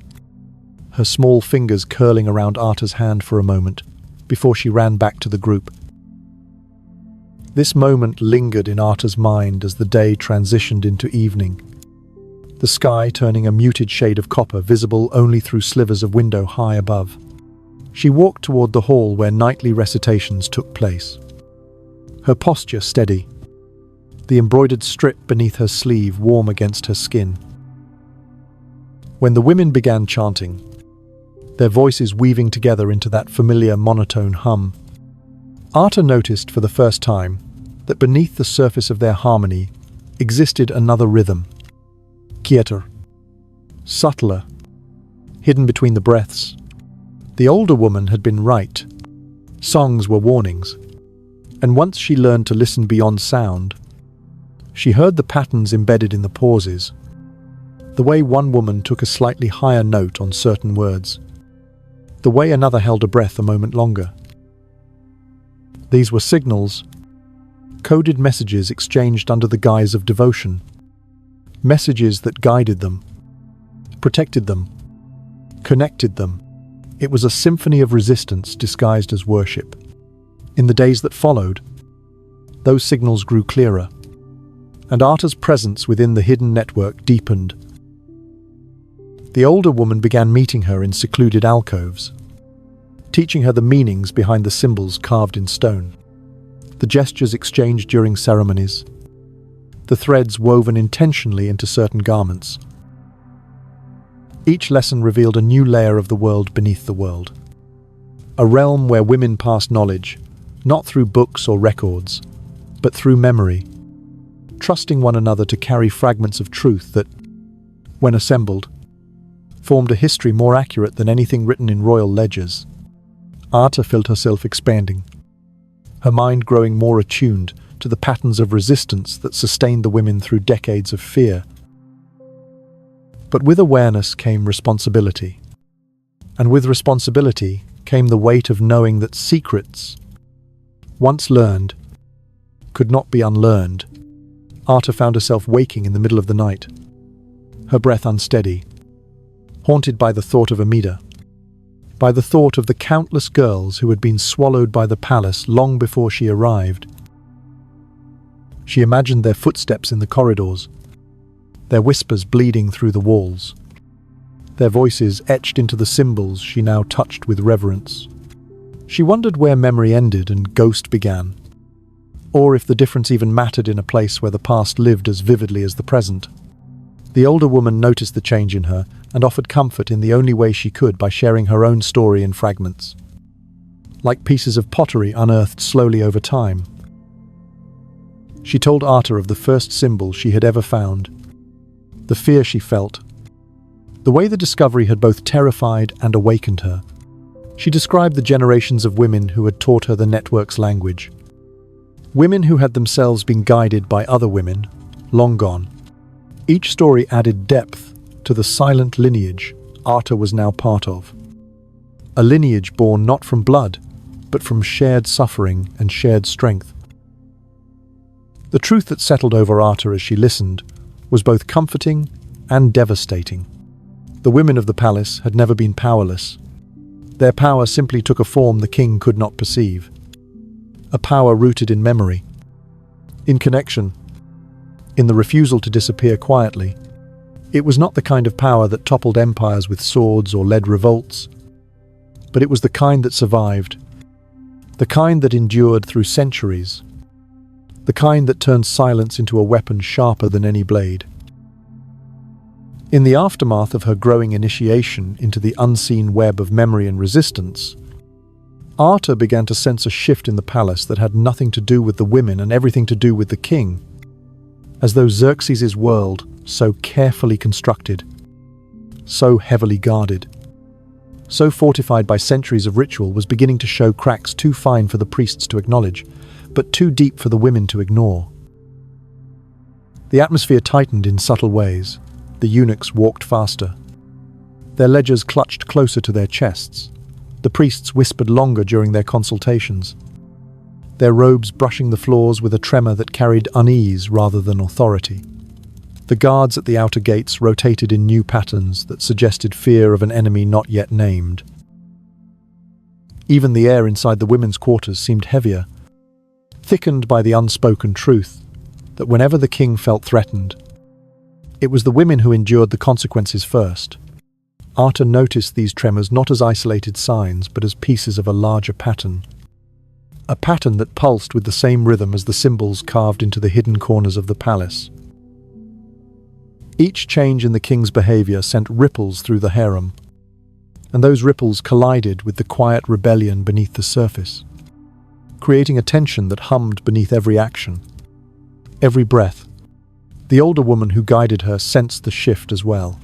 her small fingers curling around Arta's hand for a moment, before she ran back to the group. This moment lingered in Arta's mind as the day transitioned into evening, the sky turning a muted shade of copper visible only through slivers of window high above. She walked toward the hall where nightly recitations took place, her posture steady, the embroidered strip beneath her sleeve warm against her skin. When the women began chanting, their voices weaving together into that familiar monotone hum, Arta noticed for the first time that beneath the surface of their harmony existed another rhythm, quieter, subtler, hidden between the breaths. The older woman had been right. Songs were warnings, and once she learned to listen beyond sound, she heard the patterns embedded in the pauses, the way one woman took a slightly higher note on certain words, the way another held a breath a moment longer. These were signals, coded messages exchanged under the guise of devotion, messages that guided them, protected them, connected them. It was a symphony of resistance disguised as worship. In the days that followed, those signals grew clearer, and Arta's presence within the hidden network deepened. The older woman began meeting her in secluded alcoves, teaching her the meanings behind the symbols carved in stone, the gestures exchanged during ceremonies, the threads woven intentionally into certain garments. Each lesson revealed a new layer of the world beneath the world, a realm where women passed knowledge, not through books or records, but through memory, trusting one another to carry fragments of truth that, when assembled, formed a history more accurate than anything written in royal ledgers. Arta felt herself expanding, her mind growing more attuned to the patterns of resistance that sustained the women through decades of fear. But with awareness came responsibility, and with responsibility came the weight of knowing that secrets, once learned, could not be unlearned. Arta found herself waking in the middle of the night, her breath unsteady, haunted by the thought of Amida, by the thought of the countless girls who had been swallowed by the palace long before she arrived. She imagined their footsteps in the corridors, their whispers bleeding through the walls, their voices etched into the symbols she now touched with reverence. She wondered where memory ended and ghost began, or if the difference even mattered in a place where the past lived as vividly as the present. The older woman noticed the change in her and offered comfort in the only way she could by sharing her own story in fragments, like pieces of pottery unearthed slowly over time. She told Arta of the first symbol she had ever found, the fear she felt, the way the discovery had both terrified and awakened her. She described the generations of women who had taught her the network's language, women who had themselves been guided by other women, long gone. Each story added depth to the silent lineage Arta was now part of. A lineage born not from blood, but from shared suffering and shared strength. The truth that settled over Arta as she listened was both comforting and devastating. The women of the palace had never been powerless. Their power simply took a form the king could not perceive. A power rooted in memory, in connection, in the refusal to disappear quietly. It was not the kind of power that toppled empires with swords or led revolts, but it was the kind that survived, the kind that endured through centuries, the kind that turned silence into a weapon sharper than any blade. In the aftermath of her growing initiation into the unseen web of memory and resistance, Arta began to sense a shift in the palace that had nothing to do with the women and everything to do with the king, as though Xerxes' world, so carefully constructed, so heavily guarded, so fortified by centuries of ritual, was beginning to show cracks too fine for the priests to acknowledge, but too deep for the women to ignore. The atmosphere tightened in subtle ways. The eunuchs walked faster. Their ledgers clutched closer to their chests. The priests whispered longer during their consultations, their robes brushing the floors with a tremor that carried unease rather than authority. The guards at the outer gates rotated in new patterns that suggested fear of an enemy not yet named. Even the air inside the women's quarters seemed heavier, thickened by the unspoken truth that whenever the king felt threatened, it was the women who endured the consequences first. Arta noticed these tremors not as isolated signs, but as pieces of a larger pattern. A pattern that pulsed with the same rhythm as the symbols carved into the hidden corners of the palace. Each change in the king's behavior sent ripples through the harem, and those ripples collided with the quiet rebellion beneath the surface, creating a tension that hummed beneath every action, every breath. The older woman who guided her sensed the shift as well,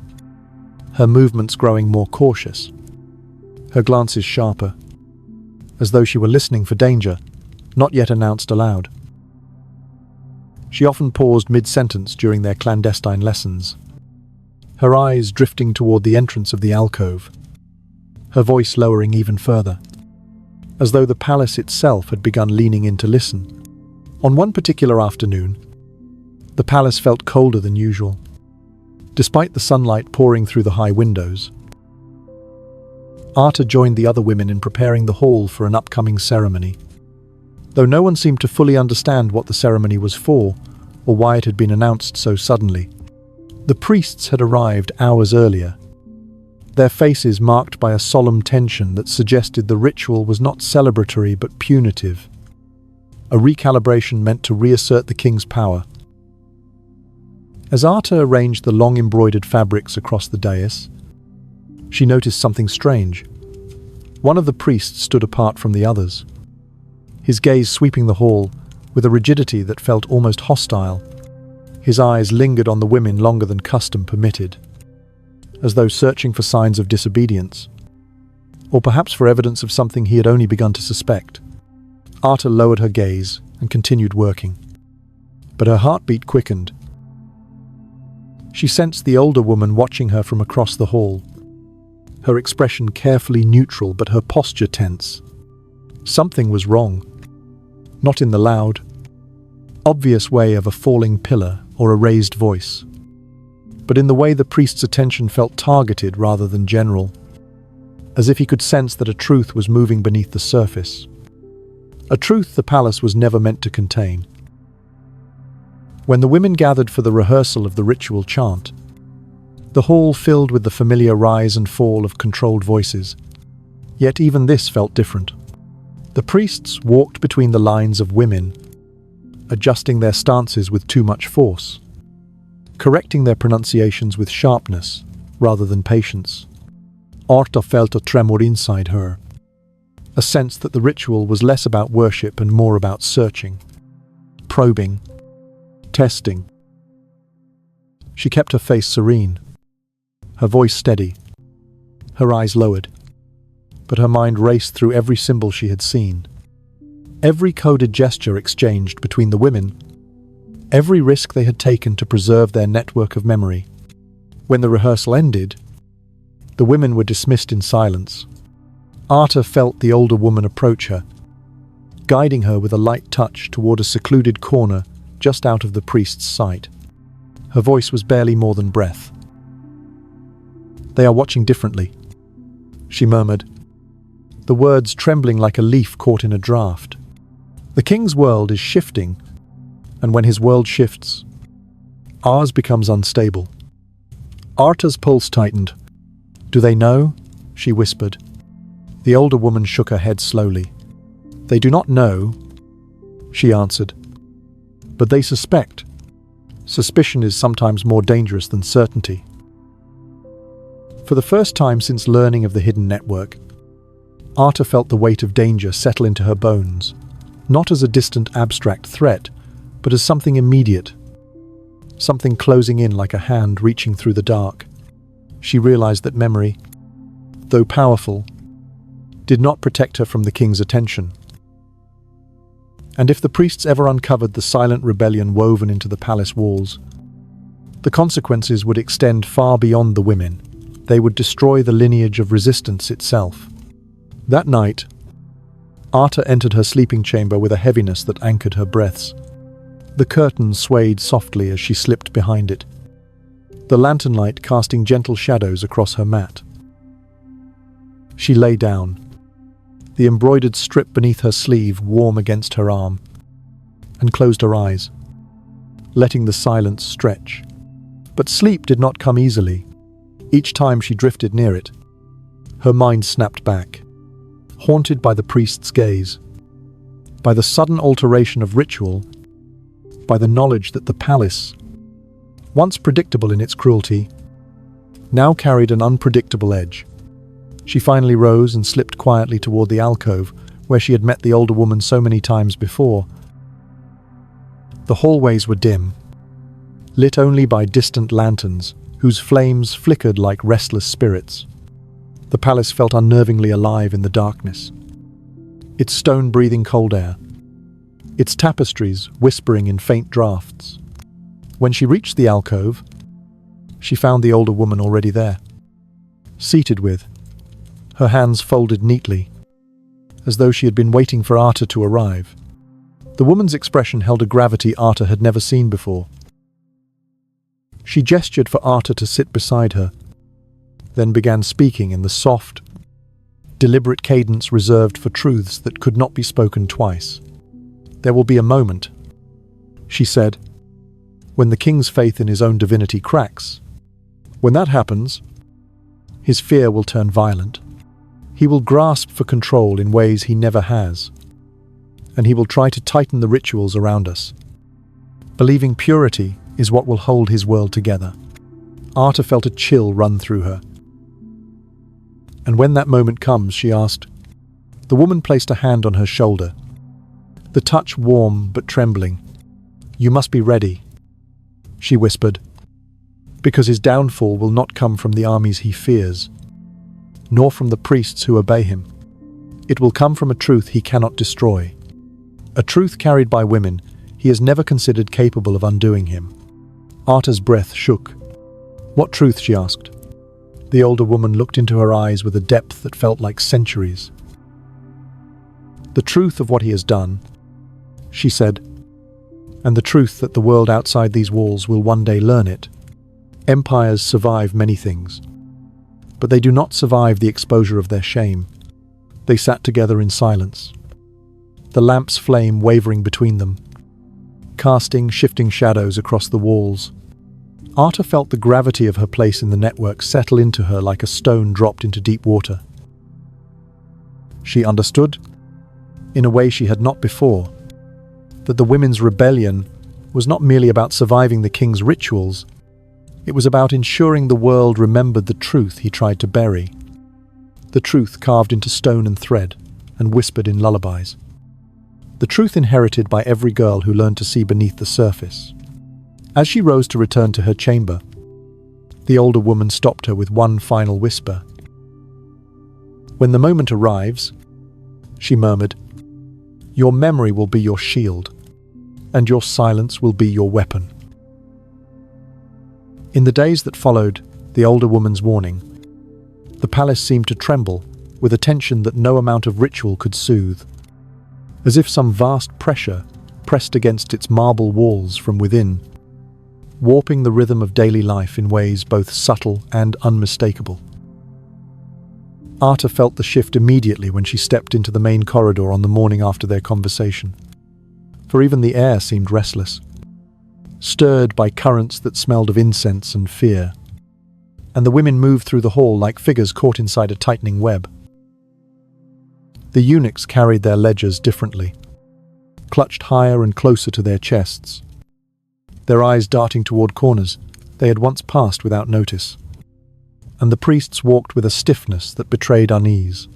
her movements growing more cautious, her glances sharper, as though she were listening for danger, not yet announced aloud. She often paused mid-sentence during their clandestine lessons, her eyes drifting toward the entrance of the alcove, her voice lowering even further, as though the palace itself had begun leaning in to listen. On one particular afternoon, the palace felt colder than usual, despite the sunlight pouring through the high windows. Arta joined the other women in preparing the hall for an upcoming ceremony. Though no one seemed to fully understand what the ceremony was for, or why it had been announced so suddenly. The priests had arrived hours earlier, their faces marked by a solemn tension that suggested the ritual was not celebratory but punitive, a recalibration meant to reassert the king's power. As Arta arranged the long embroidered fabrics across the dais, she noticed something strange. One of the priests stood apart from the others, his gaze sweeping the hall with a rigidity that felt almost hostile. His eyes lingered on the women longer than custom permitted, as though searching for signs of disobedience, or perhaps for evidence of something he had only begun to suspect. Arta lowered her gaze and continued working, but her heartbeat quickened. She sensed the older woman watching her from across the hall, her expression carefully neutral but her posture tense. Something was wrong, not in the loud, obvious way of a falling pillar or a raised voice, but in the way the priest's attention felt targeted rather than general, as if he could sense that a truth was moving beneath the surface, a truth the palace was never meant to contain. When the women gathered for the rehearsal of the ritual chant, the hall filled with the familiar rise and fall of controlled voices, yet even this felt different. The priests walked between the lines of women, adjusting their stances with too much force, correcting their pronunciations with sharpness rather than patience. Arta felt a tremor inside her, a sense that the ritual was less about worship and more about searching, probing, testing. She kept her face serene, her voice steady, her eyes lowered, but her mind raced through every symbol she had seen, every coded gesture exchanged between the women, every risk they had taken to preserve their network of memory. When the rehearsal ended, the women were dismissed in silence. Arta felt the older woman approach her, guiding her with a light touch toward a secluded corner just out of the priest's sight. Her voice was barely more than breath. "They are watching differently," she murmured, the words trembling like a leaf caught in a draught. "The king's world is shifting, and when his world shifts, ours becomes unstable." Arta's pulse tightened. "Do they know?" she whispered. The older woman shook her head slowly. "They do not know," she answered, "but they suspect. Suspicion is sometimes more dangerous than certainty." For the first time since learning of the hidden network, Arta felt the weight of danger settle into her bones, not as a distant abstract threat, but as something immediate, something closing in like a hand reaching through the dark. She realized that memory, though powerful, did not protect her from the king's attention. And if the priests ever uncovered the silent rebellion woven into the palace walls, the consequences would extend far beyond the women. They would destroy the lineage of resistance itself. That night, Arta entered her sleeping chamber with a heaviness that anchored her breaths. The curtain swayed softly as she slipped behind it, the lantern light casting gentle shadows across her mat. She lay down, the embroidered strip beneath her sleeve warm against her arm, and closed her eyes, letting the silence stretch. But sleep did not come easily. Each time she drifted near it, her mind snapped back, haunted by the priest's gaze, by the sudden alteration of ritual, by the knowledge that the palace, once predictable in its cruelty, now carried an unpredictable edge. She finally rose and slipped quietly toward the alcove where she had met the older woman so many times before. The hallways were dim, lit only by distant lanterns whose flames flickered like restless spirits. The palace felt unnervingly alive in the darkness, its stone breathing cold air, its tapestries whispering in faint drafts. When she reached the alcove, she found the older woman already there, seated with her hands folded neatly, as though she had been waiting for Arta to arrive. The woman's expression held a gravity Arta had never seen before. She gestured for Arta to sit beside her, then began speaking in the soft, deliberate cadence reserved for truths that could not be spoken twice. "There will be a moment," she said, "when the king's faith in his own divinity cracks. When that happens, his fear will turn violent. He will grasp for control in ways he never has. And he will try to tighten the rituals around us. Believing purity is what will hold his world together. Arta felt a chill run through her. And when that moment comes, she asked. The woman placed a hand on her shoulder, the touch warm but trembling. You must be ready, she whispered, because his downfall will not come from the armies he fears, nor from the priests who obey him. It will come from a truth he cannot destroy, a truth carried by women he has never considered capable of undoing him. Arta's breath shook. What truth? She asked. The older woman looked into her eyes with a depth that felt like centuries. The truth of what he has done, she said, and the truth that the world outside these walls will one day learn it. Empires survive many things, but they do not survive the exposure of their shame. They sat together in silence, the lamp's flame wavering between them, casting shifting shadows across the walls. Arta felt the gravity of her place in the network settle into her like a stone dropped into deep water. She understood, in a way she had not before, that the women's rebellion was not merely about surviving the king's rituals, it was about ensuring the world remembered the truth he tried to bury, the truth carved into stone and thread and whispered in lullabies, the truth inherited by every girl who learned to see beneath the surface. As she rose to return to her chamber, the older woman stopped her with one final whisper. When the moment arrives, she murmured, your memory will be your shield, and your silence will be your weapon. In the days that followed the older woman's warning, the palace seemed to tremble with a tension that no amount of ritual could soothe, as if some vast pressure pressed against its marble walls from within, warping the rhythm of daily life in ways both subtle and unmistakable. Arta felt the shift immediately when she stepped into the main corridor on the morning after their conversation, for even the air seemed restless, stirred by currents that smelled of incense and fear, and the women moved through the hall like figures caught inside a tightening web. The eunuchs carried their ledgers differently, clutched higher and closer to their chests, their eyes darting toward corners they had once passed without notice. And the priests walked with a stiffness that betrayed unease,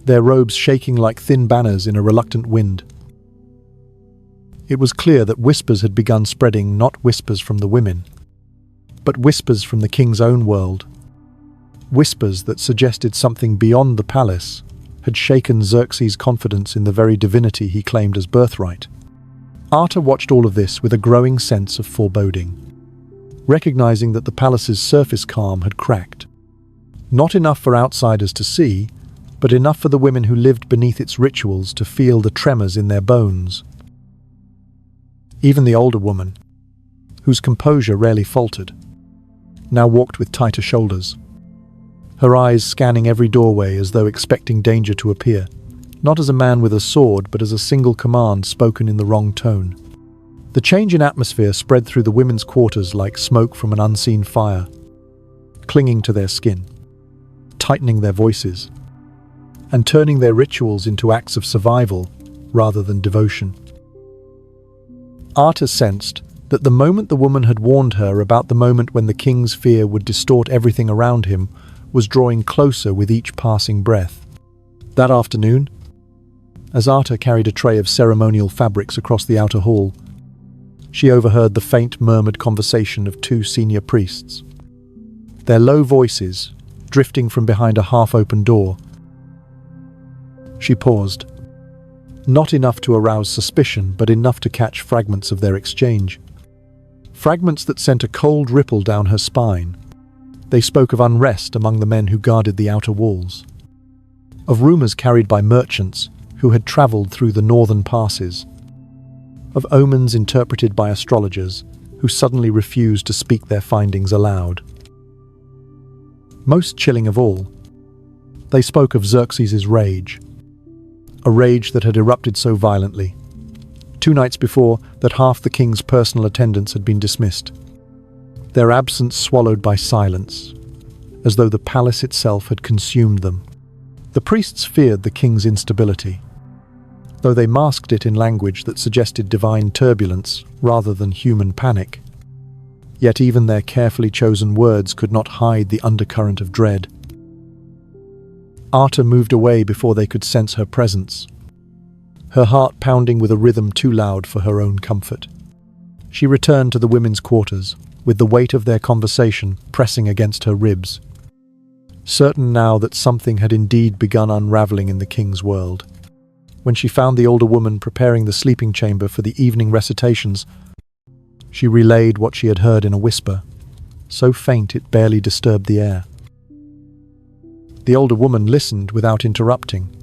their robes shaking like thin banners in a reluctant wind. It was clear that whispers had begun spreading, not whispers from the women, but whispers from the king's own world, whispers that suggested something beyond the palace had shaken Xerxes' confidence in the very divinity he claimed as birthright. Arta watched all of this with a growing sense of foreboding, recognizing that the palace's surface calm had cracked. Not enough for outsiders to see, but enough for the women who lived beneath its rituals to feel the tremors in their bones. Even the older woman, whose composure rarely faltered, now walked with tighter shoulders, her eyes scanning every doorway as though expecting danger to appear, not as a man with a sword, but as a single command spoken in the wrong tone. The change in atmosphere spread through the women's quarters like smoke from an unseen fire, clinging to their skin, tightening their voices, and turning their rituals into acts of survival rather than devotion. Arta sensed that the moment the woman had warned her about the moment when the king's fear would distort everything around him was drawing closer with each passing breath. That afternoon, as Arta carried a tray of ceremonial fabrics across the outer hall, she overheard the faint murmured conversation of two senior priests, their low voices drifting from behind a half-open door. She paused, not enough to arouse suspicion, but enough to catch fragments of their exchange. Fragments that sent a cold ripple down her spine. They spoke of unrest among the men who guarded the outer walls, of rumors carried by merchants who had traveled through the northern passes, of omens interpreted by astrologers who suddenly refused to speak their findings aloud. Most chilling of all, they spoke of Xerxes' rage, a rage that had erupted so violently, 2 nights before, that half the king's personal attendants had been dismissed, their absence swallowed by silence, as though the palace itself had consumed them. The priests feared the king's instability, though they masked it in language that suggested divine turbulence rather than human panic. Yet even their carefully chosen words could not hide the undercurrent of dread. Arta moved away before they could sense her presence, her heart pounding with a rhythm too loud for her own comfort. She returned to the women's quarters, with the weight of their conversation pressing against her ribs, certain now that something had indeed begun unraveling in the king's world. When she found the older woman preparing the sleeping chamber for the evening recitations, she relayed what she had heard in a whisper, so faint it barely disturbed the air. The older woman listened without interrupting,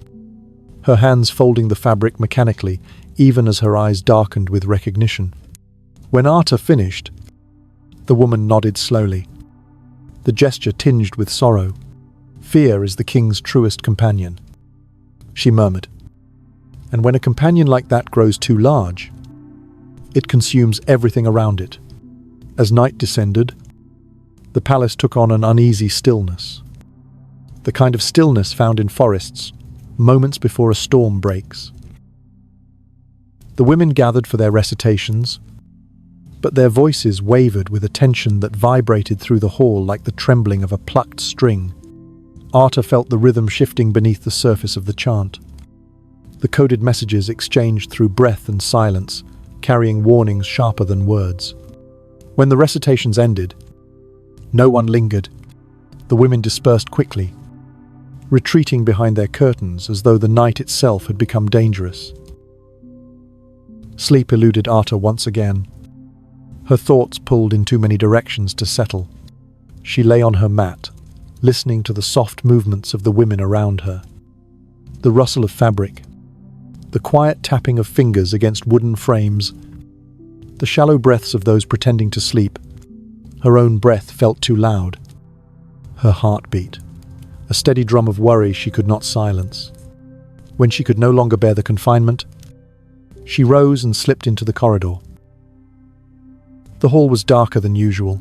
her hands folding the fabric mechanically, even as her eyes darkened with recognition. When Arta finished, the woman nodded slowly, the gesture tinged with sorrow. "Fear is the king's truest companion," she murmured. "And when a companion like that grows too large, it consumes everything around it." As night descended, the palace took on an uneasy stillness, the kind of stillness found in forests, moments before a storm breaks. The women gathered for their recitations, but their voices wavered with a tension that vibrated through the hall like the trembling of a plucked string. Arta felt the rhythm shifting beneath the surface of the chant, the coded messages exchanged through breath and silence, carrying warnings sharper than words. When the recitations ended, no one lingered. The women dispersed quickly, retreating behind their curtains as though the night itself had become dangerous. Sleep eluded Arta once again. Her thoughts pulled in too many directions to settle. She lay on her mat, listening to the soft movements of the women around her. The rustle of fabric, the quiet tapping of fingers against wooden frames, the shallow breaths of those pretending to sleep. Her own breath felt too loud. Her heart beat, a steady drum of worry she could not silence. When she could no longer bear the confinement, she rose and slipped into the corridor. The hall was darker than usual,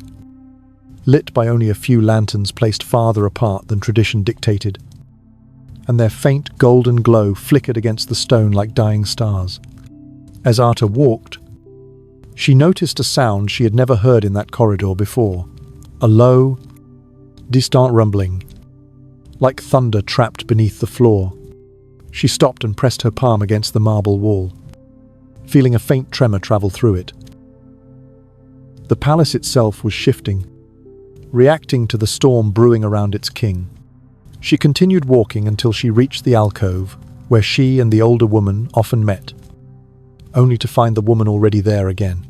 lit by only a few lanterns placed farther apart than tradition dictated, and their faint golden glow flickered against the stone like dying stars. As Arta walked, she noticed a sound she had never heard in that corridor before, a low, distant rumbling, like thunder trapped beneath the floor. She stopped and pressed her palm against the marble wall, feeling a faint tremor travel through it. The palace itself was shifting, reacting to the storm brewing around its king. She continued walking until she reached the alcove, where she and the older woman often met, only to find the woman already there again,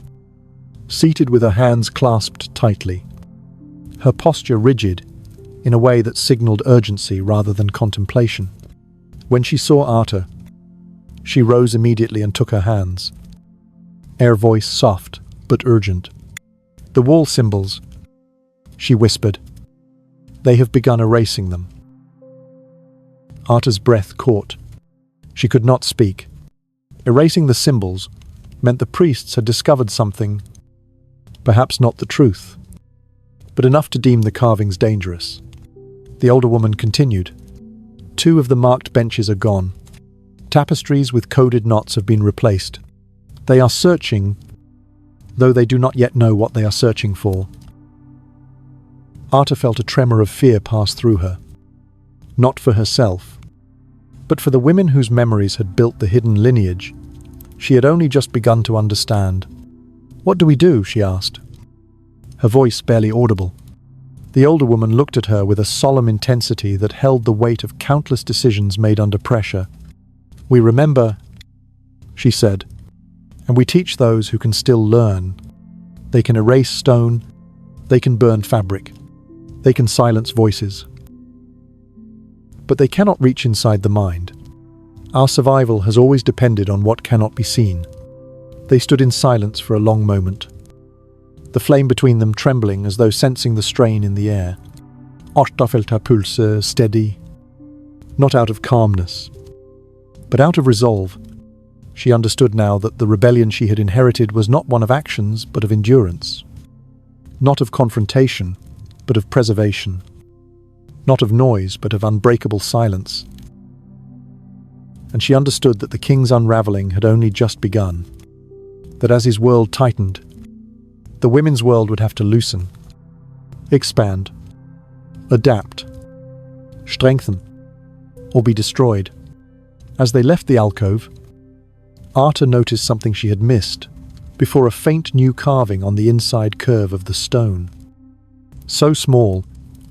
seated with her hands clasped tightly, her posture rigid in a way that signaled urgency rather than contemplation. When she saw Arta, she rose immediately and took her hands, her voice soft but urgent. "The wall symbols," she whispered. "They have begun erasing them." Arta's breath caught. She could not speak. Erasing the symbols meant the priests had discovered something, perhaps not the truth, but enough to deem the carvings dangerous. The older woman continued. "Two of the marked benches are gone. Tapestries with coded knots have been replaced. They are searching, though they do not yet know what they are searching for." Arta felt a tremor of fear pass through her, not for herself, but for the women whose memories had built the hidden lineage she had only just begun to understand. "What do we do?" she asked, her voice barely audible. The older woman looked at her with a solemn intensity that held the weight of countless decisions made under pressure. "We remember," she said, "and we teach those who can still learn. They can erase stone, they can burn fabric, they can silence voices. But they cannot reach inside the mind. Our survival has always depended on what cannot be seen." They stood in silence for a long moment, the flame between them trembling as though sensing the strain in the air. Arta felt her pulse steady, not out of calmness, but out of resolve. She understood now that the rebellion she had inherited was not one of actions, but of endurance. Not of confrontation, but of preservation. not of noise, but of unbreakable silence. And she understood that the king's unraveling had only just begun, that as his world tightened, the women's world would have to loosen, expand, adapt, strengthen, or be destroyed. As they left the alcove, Arta noticed something she had missed before a faint new carving on the inside curve of the stone. So small,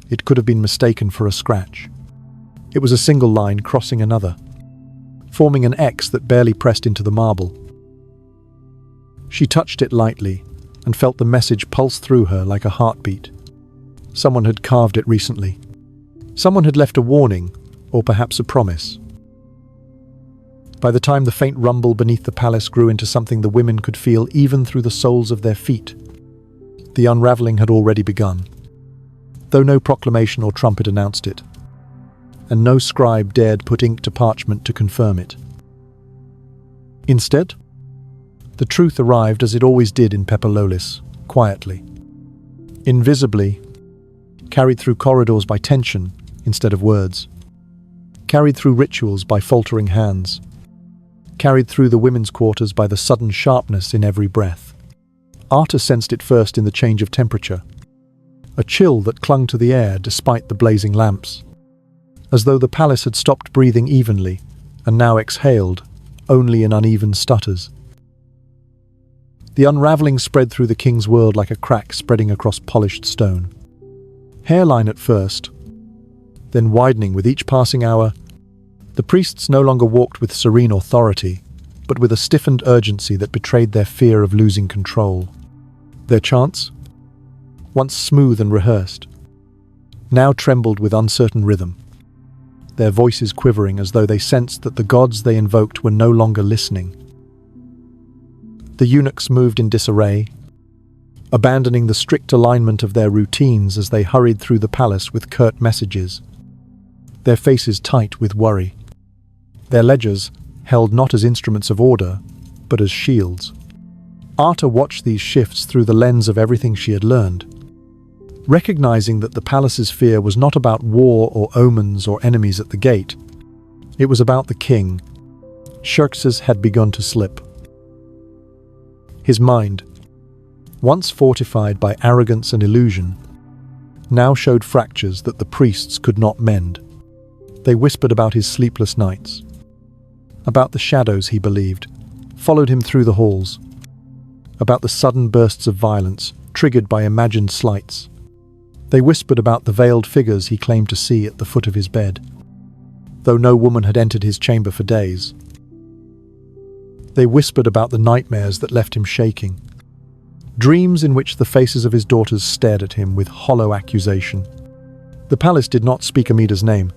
it could have been mistaken for a scratch. It was a single line crossing another, forming an X that barely pressed into the marble. She touched it lightly and felt the message pulse through her like a heartbeat. Someone had carved it recently. Someone had left a warning, or perhaps a promise. By the time the faint rumble beneath the palace grew into something the women could feel even through the soles of their feet, the unraveling had already begun, though no proclamation or trumpet announced it, and no scribe dared put ink to parchment to confirm it. Instead, the truth arrived as it always did in Pepperlolis, quietly, invisibly, carried through corridors by tension instead of words, carried through rituals by faltering hands, carried through the women's quarters by the sudden sharpness in every breath. Arta sensed it first in the change of temperature, a chill that clung to the air despite the blazing lamps, as though the palace had stopped breathing evenly and now exhaled only in uneven stutters. The unraveling spread through the king's world like a crack spreading across polished stone. Hairline at first, then widening with each passing hour, the priests no longer walked with serene authority, but with a stiffened urgency that betrayed their fear of losing control. Their chants, once smooth and rehearsed, now trembled with uncertain rhythm, their voices quivering as though they sensed that the gods they invoked were no longer listening. The eunuchs moved in disarray, abandoning the strict alignment of their routines as they hurried through the palace with curt messages, their faces tight with worry. Their ledgers, held not as instruments of order, but as shields. Arta watched these shifts through the lens of everything she had learned, recognizing that the palace's fear was not about war or omens or enemies at the gate. It was about the king. Xerxes had begun to slip. His mind, once fortified by arrogance and illusion, now showed fractures that the priests could not mend. They whispered about his sleepless nights, about the shadows he believed followed him through the halls, about the sudden bursts of violence triggered by imagined slights. They whispered about the veiled figures he claimed to see at the foot of his bed, though no woman had entered his chamber for days. They whispered about the nightmares that left him shaking, dreams in which the faces of his daughters stared at him with hollow accusation. The palace did not speak Amida's name,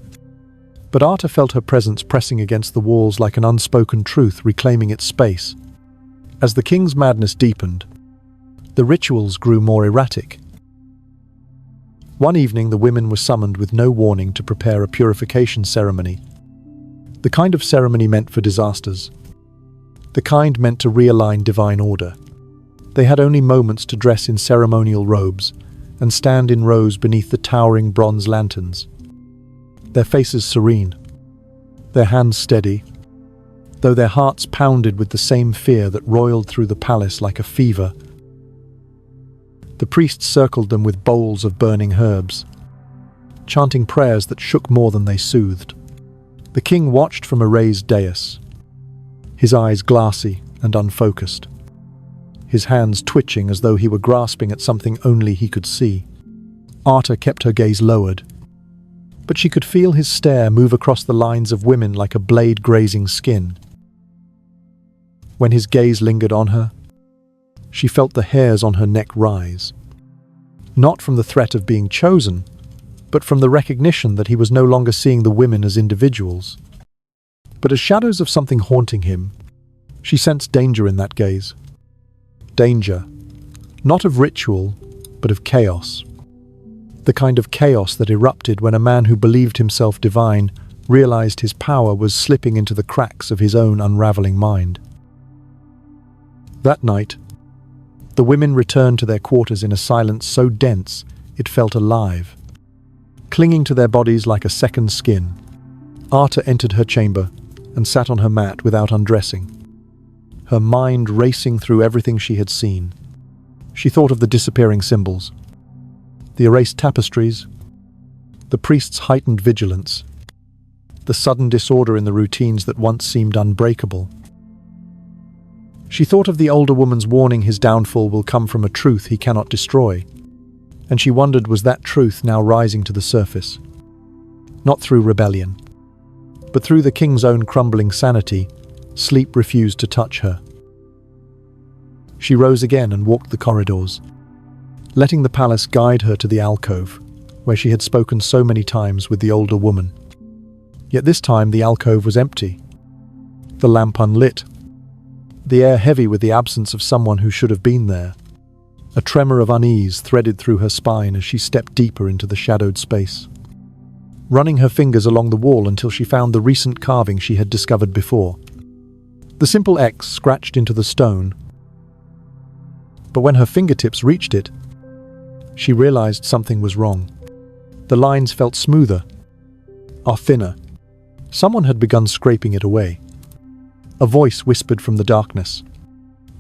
but Arta felt her presence pressing against the walls like an unspoken truth reclaiming its space. As the king's madness deepened, the rituals grew more erratic. One evening the women were summoned with no warning to prepare a purification ceremony, the kind of ceremony meant for disasters, the kind meant to realign divine order. They had only moments to dress in ceremonial robes and stand in rows beneath the towering bronze lanterns, their faces serene, their hands steady, though their hearts pounded with the same fear that roiled through the palace like a fever. The priests circled them with bowls of burning herbs, chanting prayers that shook more than they soothed. The king watched from a raised dais, his eyes glassy and unfocused, his hands twitching as though he were grasping at something only he could see. Arta kept her gaze lowered, but she could feel his stare move across the lines of women like a blade grazing skin. When his gaze lingered on her, she felt the hairs on her neck rise, not from the threat of being chosen, but from the recognition that he was no longer seeing the women as individuals, but as shadows of something haunting him. She sensed danger in that gaze. Danger, not of ritual, but of chaos. The kind of chaos that erupted when a man who believed himself divine realized his power was slipping into the cracks of his own unraveling mind. That night, the women returned to their quarters in a silence so dense it felt alive. clinging to their bodies like a second skin. Arta entered her chamber and sat on her mat without undressing, her mind racing through everything she had seen. She thought of the disappearing symbols, the erased tapestries, the priest's heightened vigilance, the sudden disorder in the routines that once seemed unbreakable. She thought of the older woman's warning his downfall will come from a truth he cannot destroy, and she wondered, was that truth now rising to the surface? Not through rebellion, but through the king's own crumbling sanity. Sleep refused to touch her. She rose again and walked the corridors, letting the palace guide her to the alcove, where she had spoken so many times with the older woman. Yet this time the alcove was empty, the lamp unlit, the air heavy with the absence of someone who should have been there. A tremor of unease threaded through her spine as she stepped deeper into the shadowed space, running her fingers along the wall until she found the recent carving she had discovered before. The simple X scratched into the stone, but when her fingertips reached it, she realized something was wrong. The lines felt smoother, or thinner. Someone had begun scraping it away. A voice whispered from the darkness,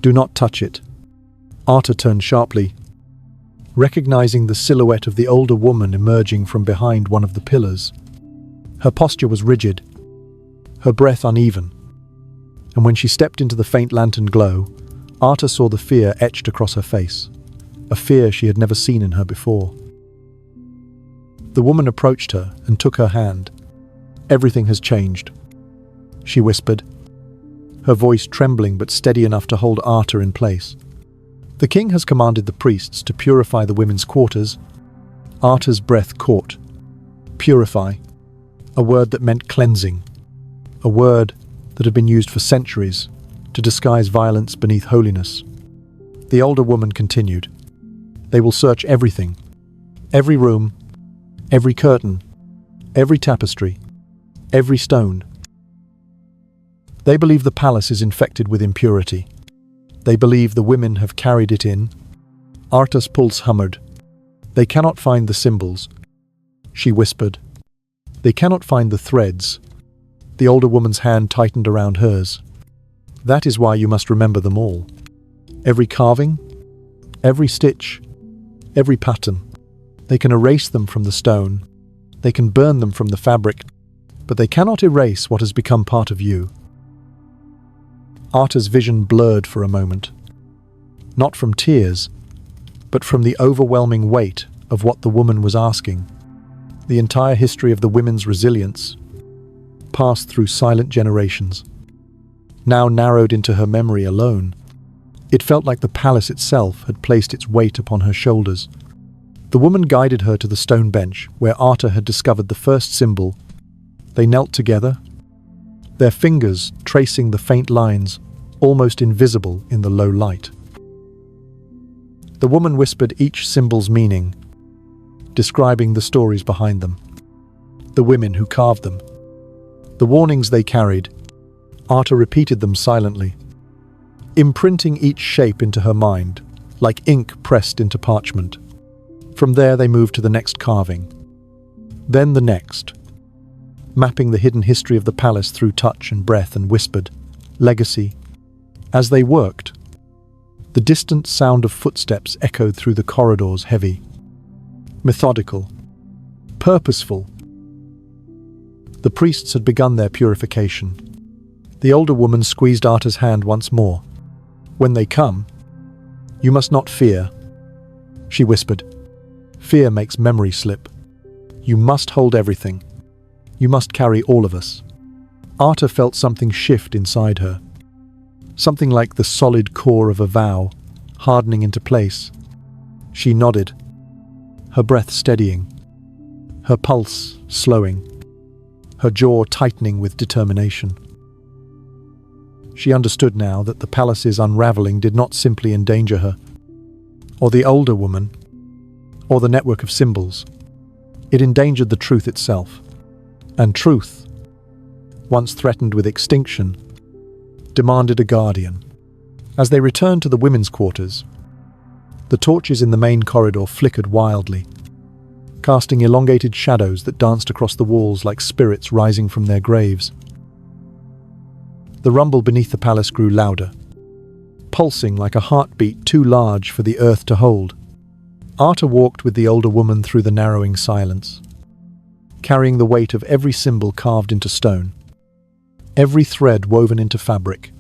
"Do not touch it." Arta turned sharply, recognizing the silhouette of the older woman emerging from behind one of the pillars. Her posture was rigid, her breath uneven, and when she stepped into the faint lantern glow, Arta saw the fear etched across her face, a fear she had never seen in her before. The woman approached her and took her hand. "Everything has changed," she whispered, her voice trembling but steady enough to hold Arta in place. "The king has commanded the priests to purify the women's quarters." Arta's breath caught. Purify. A word that meant cleansing. A word that had been used for centuries to disguise violence beneath holiness. The older woman continued, "They will search everything. Every room, every curtain, every tapestry, every stone. They believe the palace is infected with impurity. They believe the women have carried it in." Arta's pulse hummered. "They cannot find the symbols," she whispered. "They cannot find the threads." The older woman's hand tightened around hers. "That is why you must remember them all. Every carving, every stitch, every pattern. They can erase them from the stone. They can burn them from the fabric, but they cannot erase what has become part of you." Arta's vision blurred for a moment, not from tears, but from the overwhelming weight of what the woman was asking. The entire history of the women's resilience, passed through silent generations, now narrowed into her memory alone. It felt like the palace itself had placed its weight upon her shoulders. The woman guided her to the stone bench where Arta had discovered the first symbol. They knelt together, their fingers tracing the faint lines, almost invisible in the low light. The woman whispered each symbol's meaning, describing the stories behind them, the women who carved them, the warnings they carried. Arta repeated them silently, imprinting each shape into her mind, like ink pressed into parchment. From there they moved to the next carving, then the next, mapping the hidden history of the palace through touch and breath, and whispered, "Legacy." As they worked, the distant sound of footsteps echoed through the corridors, heavy, methodical, purposeful. The priests had begun their purification. The older woman squeezed Arta's hand once more. "When they come, you must not fear," she whispered. "Fear makes memory slip. You must hold everything. You must carry all of us." Arta felt something shift inside her, something like the solid core of a vow, hardening into place. She nodded, her breath steadying, her pulse slowing, her jaw tightening with determination. She understood now that the palace's unraveling did not simply endanger her, or the older woman, or the network of symbols. It endangered the truth itself. And truth, once threatened with extinction, demanded a guardian. As they returned to the women's quarters, the torches in the main corridor flickered wildly. casting elongated shadows that danced across the walls like spirits rising from their graves. The rumble beneath the palace grew louder, pulsing like a heartbeat too large for the earth to hold. Arta walked with the older woman through the narrowing silence, carrying the weight of every symbol carved into stone, every thread woven into fabric,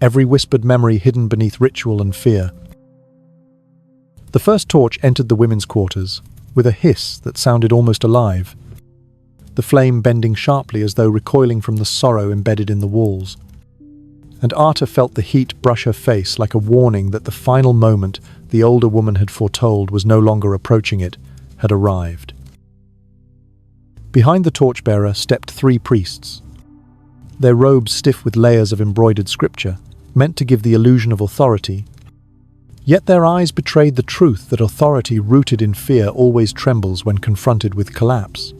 every whispered memory hidden beneath ritual and fear. The first torch entered the women's quarters, with a hiss that sounded almost alive, the flame bending sharply as though recoiling from the sorrow embedded in the walls. And Arta felt the heat brush her face like a warning that the final moment the older woman had foretold was no longer approaching it, had arrived. Behind the torchbearer stepped 3 priests, their robes stiff with layers of embroidered scripture, meant to give the illusion of authority. Yet their eyes betrayed the truth that authority rooted in fear always trembles when confronted with collapse.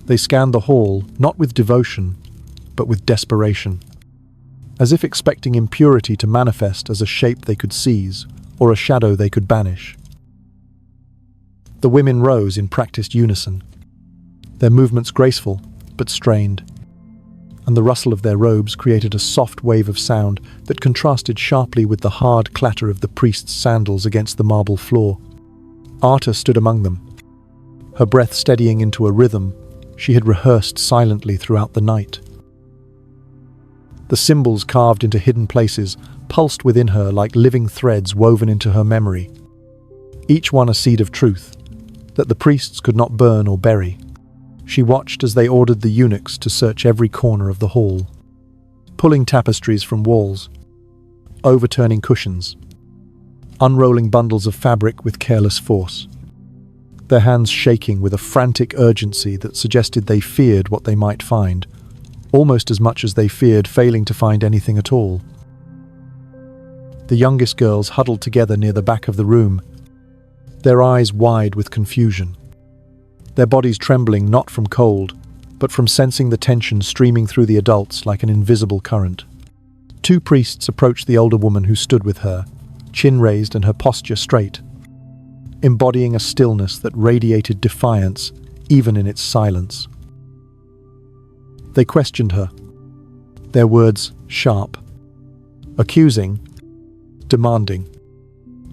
They scanned the hall, not with devotion, but with desperation, as if expecting impurity to manifest as a shape they could seize, or a shadow they could banish. The women rose in practiced unison, their movements graceful, but strained, and the rustle of their robes created a soft wave of sound that contrasted sharply with the hard clatter of the priest's sandals against the marble floor. Arta stood among them, her breath steadying into a rhythm she had rehearsed silently throughout the night. The symbols carved into hidden places pulsed within her like living threads woven into her memory, each one a seed of truth that the priests could not burn or bury. She watched as they ordered the eunuchs to search every corner of the hall, pulling tapestries from walls, overturning cushions, unrolling bundles of fabric with careless force, their hands shaking with a frantic urgency that suggested they feared what they might find, almost as much as they feared failing to find anything at all. The youngest girls huddled together near the back of the room, their eyes wide with confusion, their bodies trembling not from cold, but from sensing the tension streaming through the adults like an invisible current. 2 priests approached the older woman who stood with her, chin raised and her posture straight, embodying a stillness that radiated defiance even in its silence. They questioned her, their words sharp, accusing, demanding,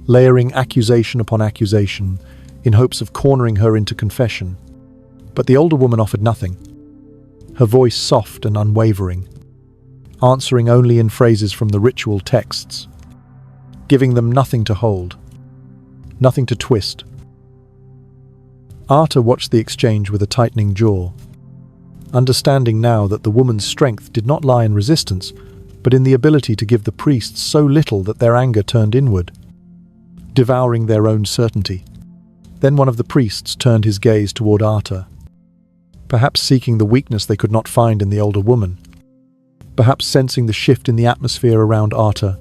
layering accusation upon accusation in hopes of cornering her into confession. But the older woman offered nothing, her voice soft and unwavering, answering only in phrases from the ritual texts, giving them nothing to hold, nothing to twist. Arta watched the exchange with a tightening jaw, understanding now that the woman's strength did not lie in resistance, but in the ability to give the priests so little that their anger turned inward, devouring their own certainty. Then one of the priests turned his gaze toward Arta, perhaps seeking the weakness they could not find in the older woman, perhaps sensing the shift in the atmosphere around Arta,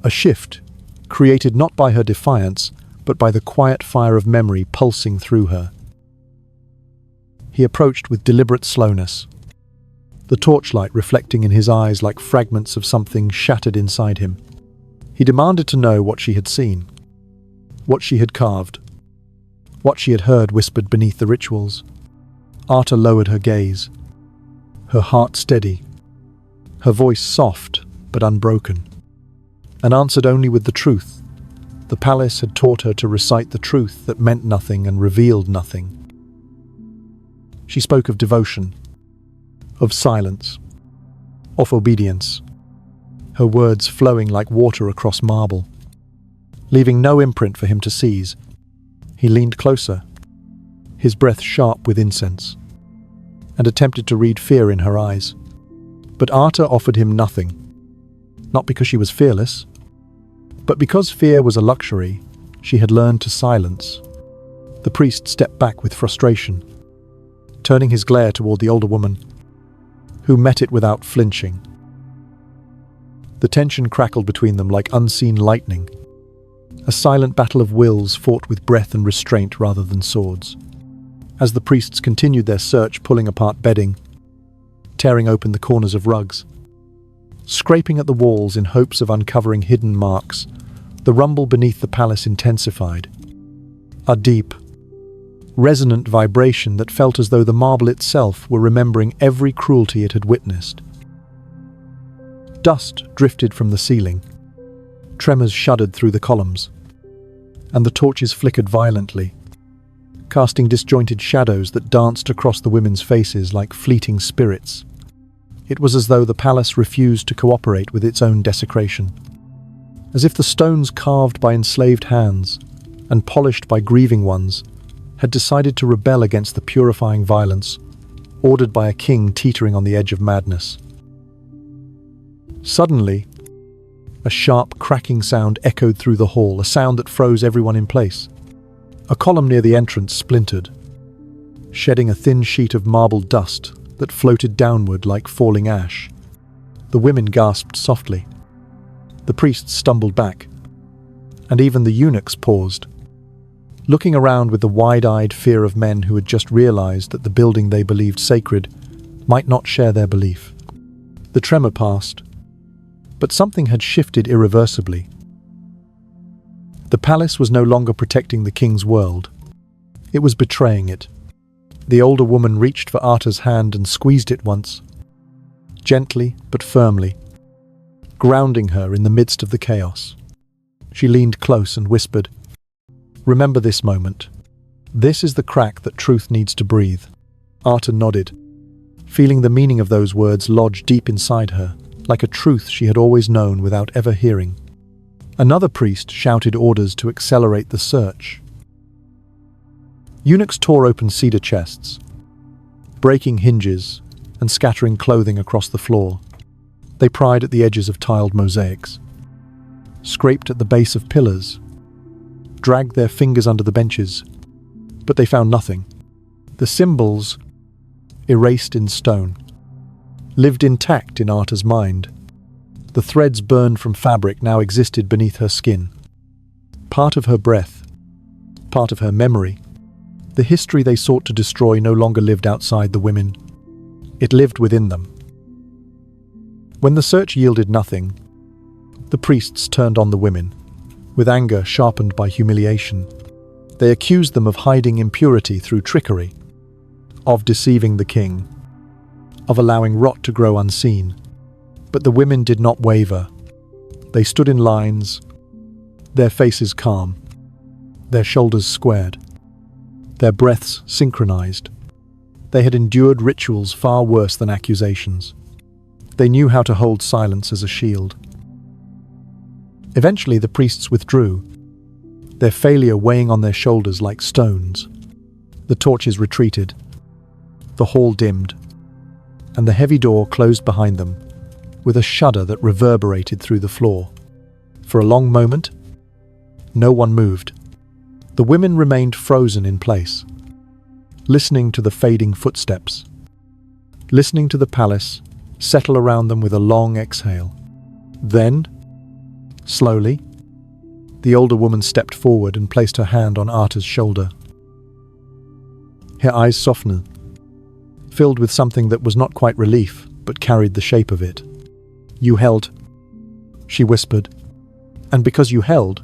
a shift created not by her defiance, but by the quiet fire of memory pulsing through her. He approached with deliberate slowness, the torchlight reflecting in his eyes like fragments of something shattered inside him. He demanded to know what she had seen, what she had carved, what she had heard whispered beneath the rituals. Arta lowered her gaze, her heart steady, her voice soft but unbroken, and answered only with the truth. The palace had taught her to recite the truth that meant nothing and revealed nothing. She spoke of devotion, of silence, of obedience, her words flowing like water across marble, leaving no imprint for him to seize. He leaned closer, his breath sharp with incense, and attempted to read fear in her eyes. But Arta offered him nothing, not because she was fearless, but because fear was a luxury she had learned to silence. The priest stepped back with frustration, turning his glare toward the older woman, who met it without flinching. The tension crackled between them like unseen lightning, a silent battle of wills fought with breath and restraint rather than swords. As the priests continued their search, pulling apart bedding, tearing open the corners of rugs, scraping at the walls in hopes of uncovering hidden marks, the rumble beneath the palace intensified. A deep, resonant vibration that felt as though the marble itself were remembering every cruelty it had witnessed. Dust drifted from the ceiling. Tremors shuddered through the columns, and the torches flickered violently, casting disjointed shadows that danced across the women's faces like fleeting spirits. It was as though the palace refused to cooperate with its own desecration, as if the stones carved by enslaved hands and polished by grieving ones had decided to rebel against the purifying violence ordered by a king teetering on the edge of madness. Suddenly, a sharp cracking sound echoed through the hall, a sound that froze everyone in place. A column near the entrance splintered, shedding a thin sheet of marble dust that floated downward like falling ash. The women gasped softly. The priests stumbled back, and even the eunuchs paused, looking around with the wide-eyed fear of men who had just realized that the building they believed sacred might not share their belief. The tremor passed, but something had shifted irreversibly. The palace was no longer protecting the king's world. It was betraying it. The older woman reached for Arta's hand and squeezed it once, gently but firmly, grounding her in the midst of the chaos. She leaned close and whispered, "Remember this moment. This is the crack that truth needs to breathe." Arta nodded, feeling the meaning of those words lodge deep inside her, like a truth she had always known without ever hearing. Another priest shouted orders to accelerate the search. Eunuchs tore open cedar chests, breaking hinges and scattering clothing across the floor. They pried at the edges of tiled mosaics, scraped at the base of pillars, dragged their fingers under the benches, but they found nothing. The symbols, erased in stone, lived intact in Arta's mind. The threads burned from fabric now existed beneath her skin. Part of her breath, part of her memory. The history they sought to destroy no longer lived outside the women. It lived within them. When the search yielded nothing, the priests turned on the women, with anger sharpened by humiliation. They accused them of hiding impurity through trickery, of deceiving the king, of allowing rot to grow unseen. But the women did not waver. They stood in lines, their faces calm, their shoulders squared, their breaths synchronized. They had endured rituals far worse than accusations. They knew how to hold silence as a shield. Eventually, the priests withdrew, their failure weighing on their shoulders like stones. The torches retreated, the hall dimmed, and the heavy door closed behind them, with a shudder that reverberated through the floor. For a long moment, no one moved. The women remained frozen in place, listening to the fading footsteps, listening to the palace settle around them with a long exhale. Then, slowly, the older woman stepped forward and placed her hand on Arta's shoulder. Her eyes softened, filled with something that was not quite relief, but carried the shape of it. "You held," she whispered, "and because you held,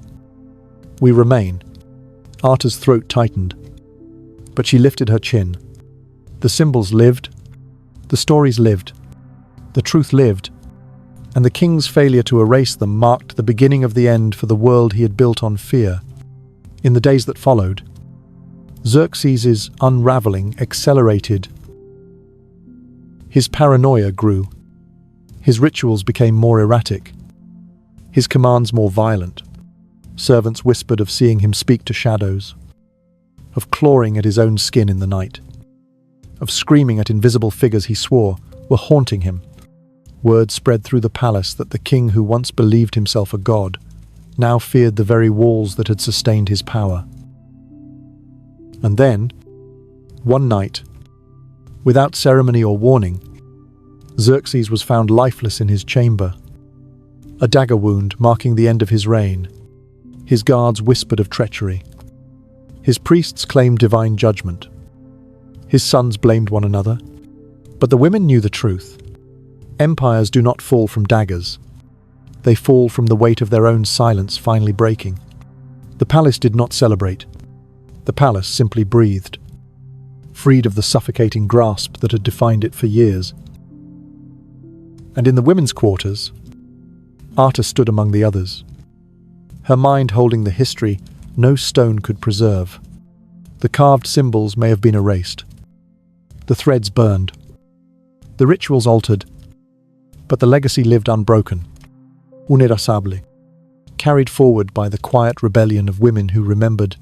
we remain." Arta's throat tightened, but she lifted her chin. The symbols lived, the stories lived, the truth lived, and the king's failure to erase them marked the beginning of the end for the world he had built on fear. In the days that followed, Xerxes' unraveling accelerated. His paranoia grew. His rituals became more erratic, his commands more violent. Servants whispered of seeing him speak to shadows, of clawing at his own skin in the night, of screaming at invisible figures he swore were haunting him. Word spread through the palace that the king who once believed himself a god now feared the very walls that had sustained his power. And then, one night, without ceremony or warning, Xerxes was found lifeless in his chamber, a dagger wound marking the end of his reign. His guards whispered of treachery. His priests claimed divine judgment. His sons blamed one another. But the women knew the truth. Empires do not fall from daggers. They fall from the weight of their own silence finally breaking. The palace did not celebrate. The palace simply breathed, freed of the suffocating grasp that had defined it for years. And in the women's quarters, Arta stood among the others, her mind holding the history no stone could preserve. The carved symbols may have been erased, the threads burned, the rituals altered, but the legacy lived unbroken, unirasable, carried forward by the quiet rebellion of women who remembered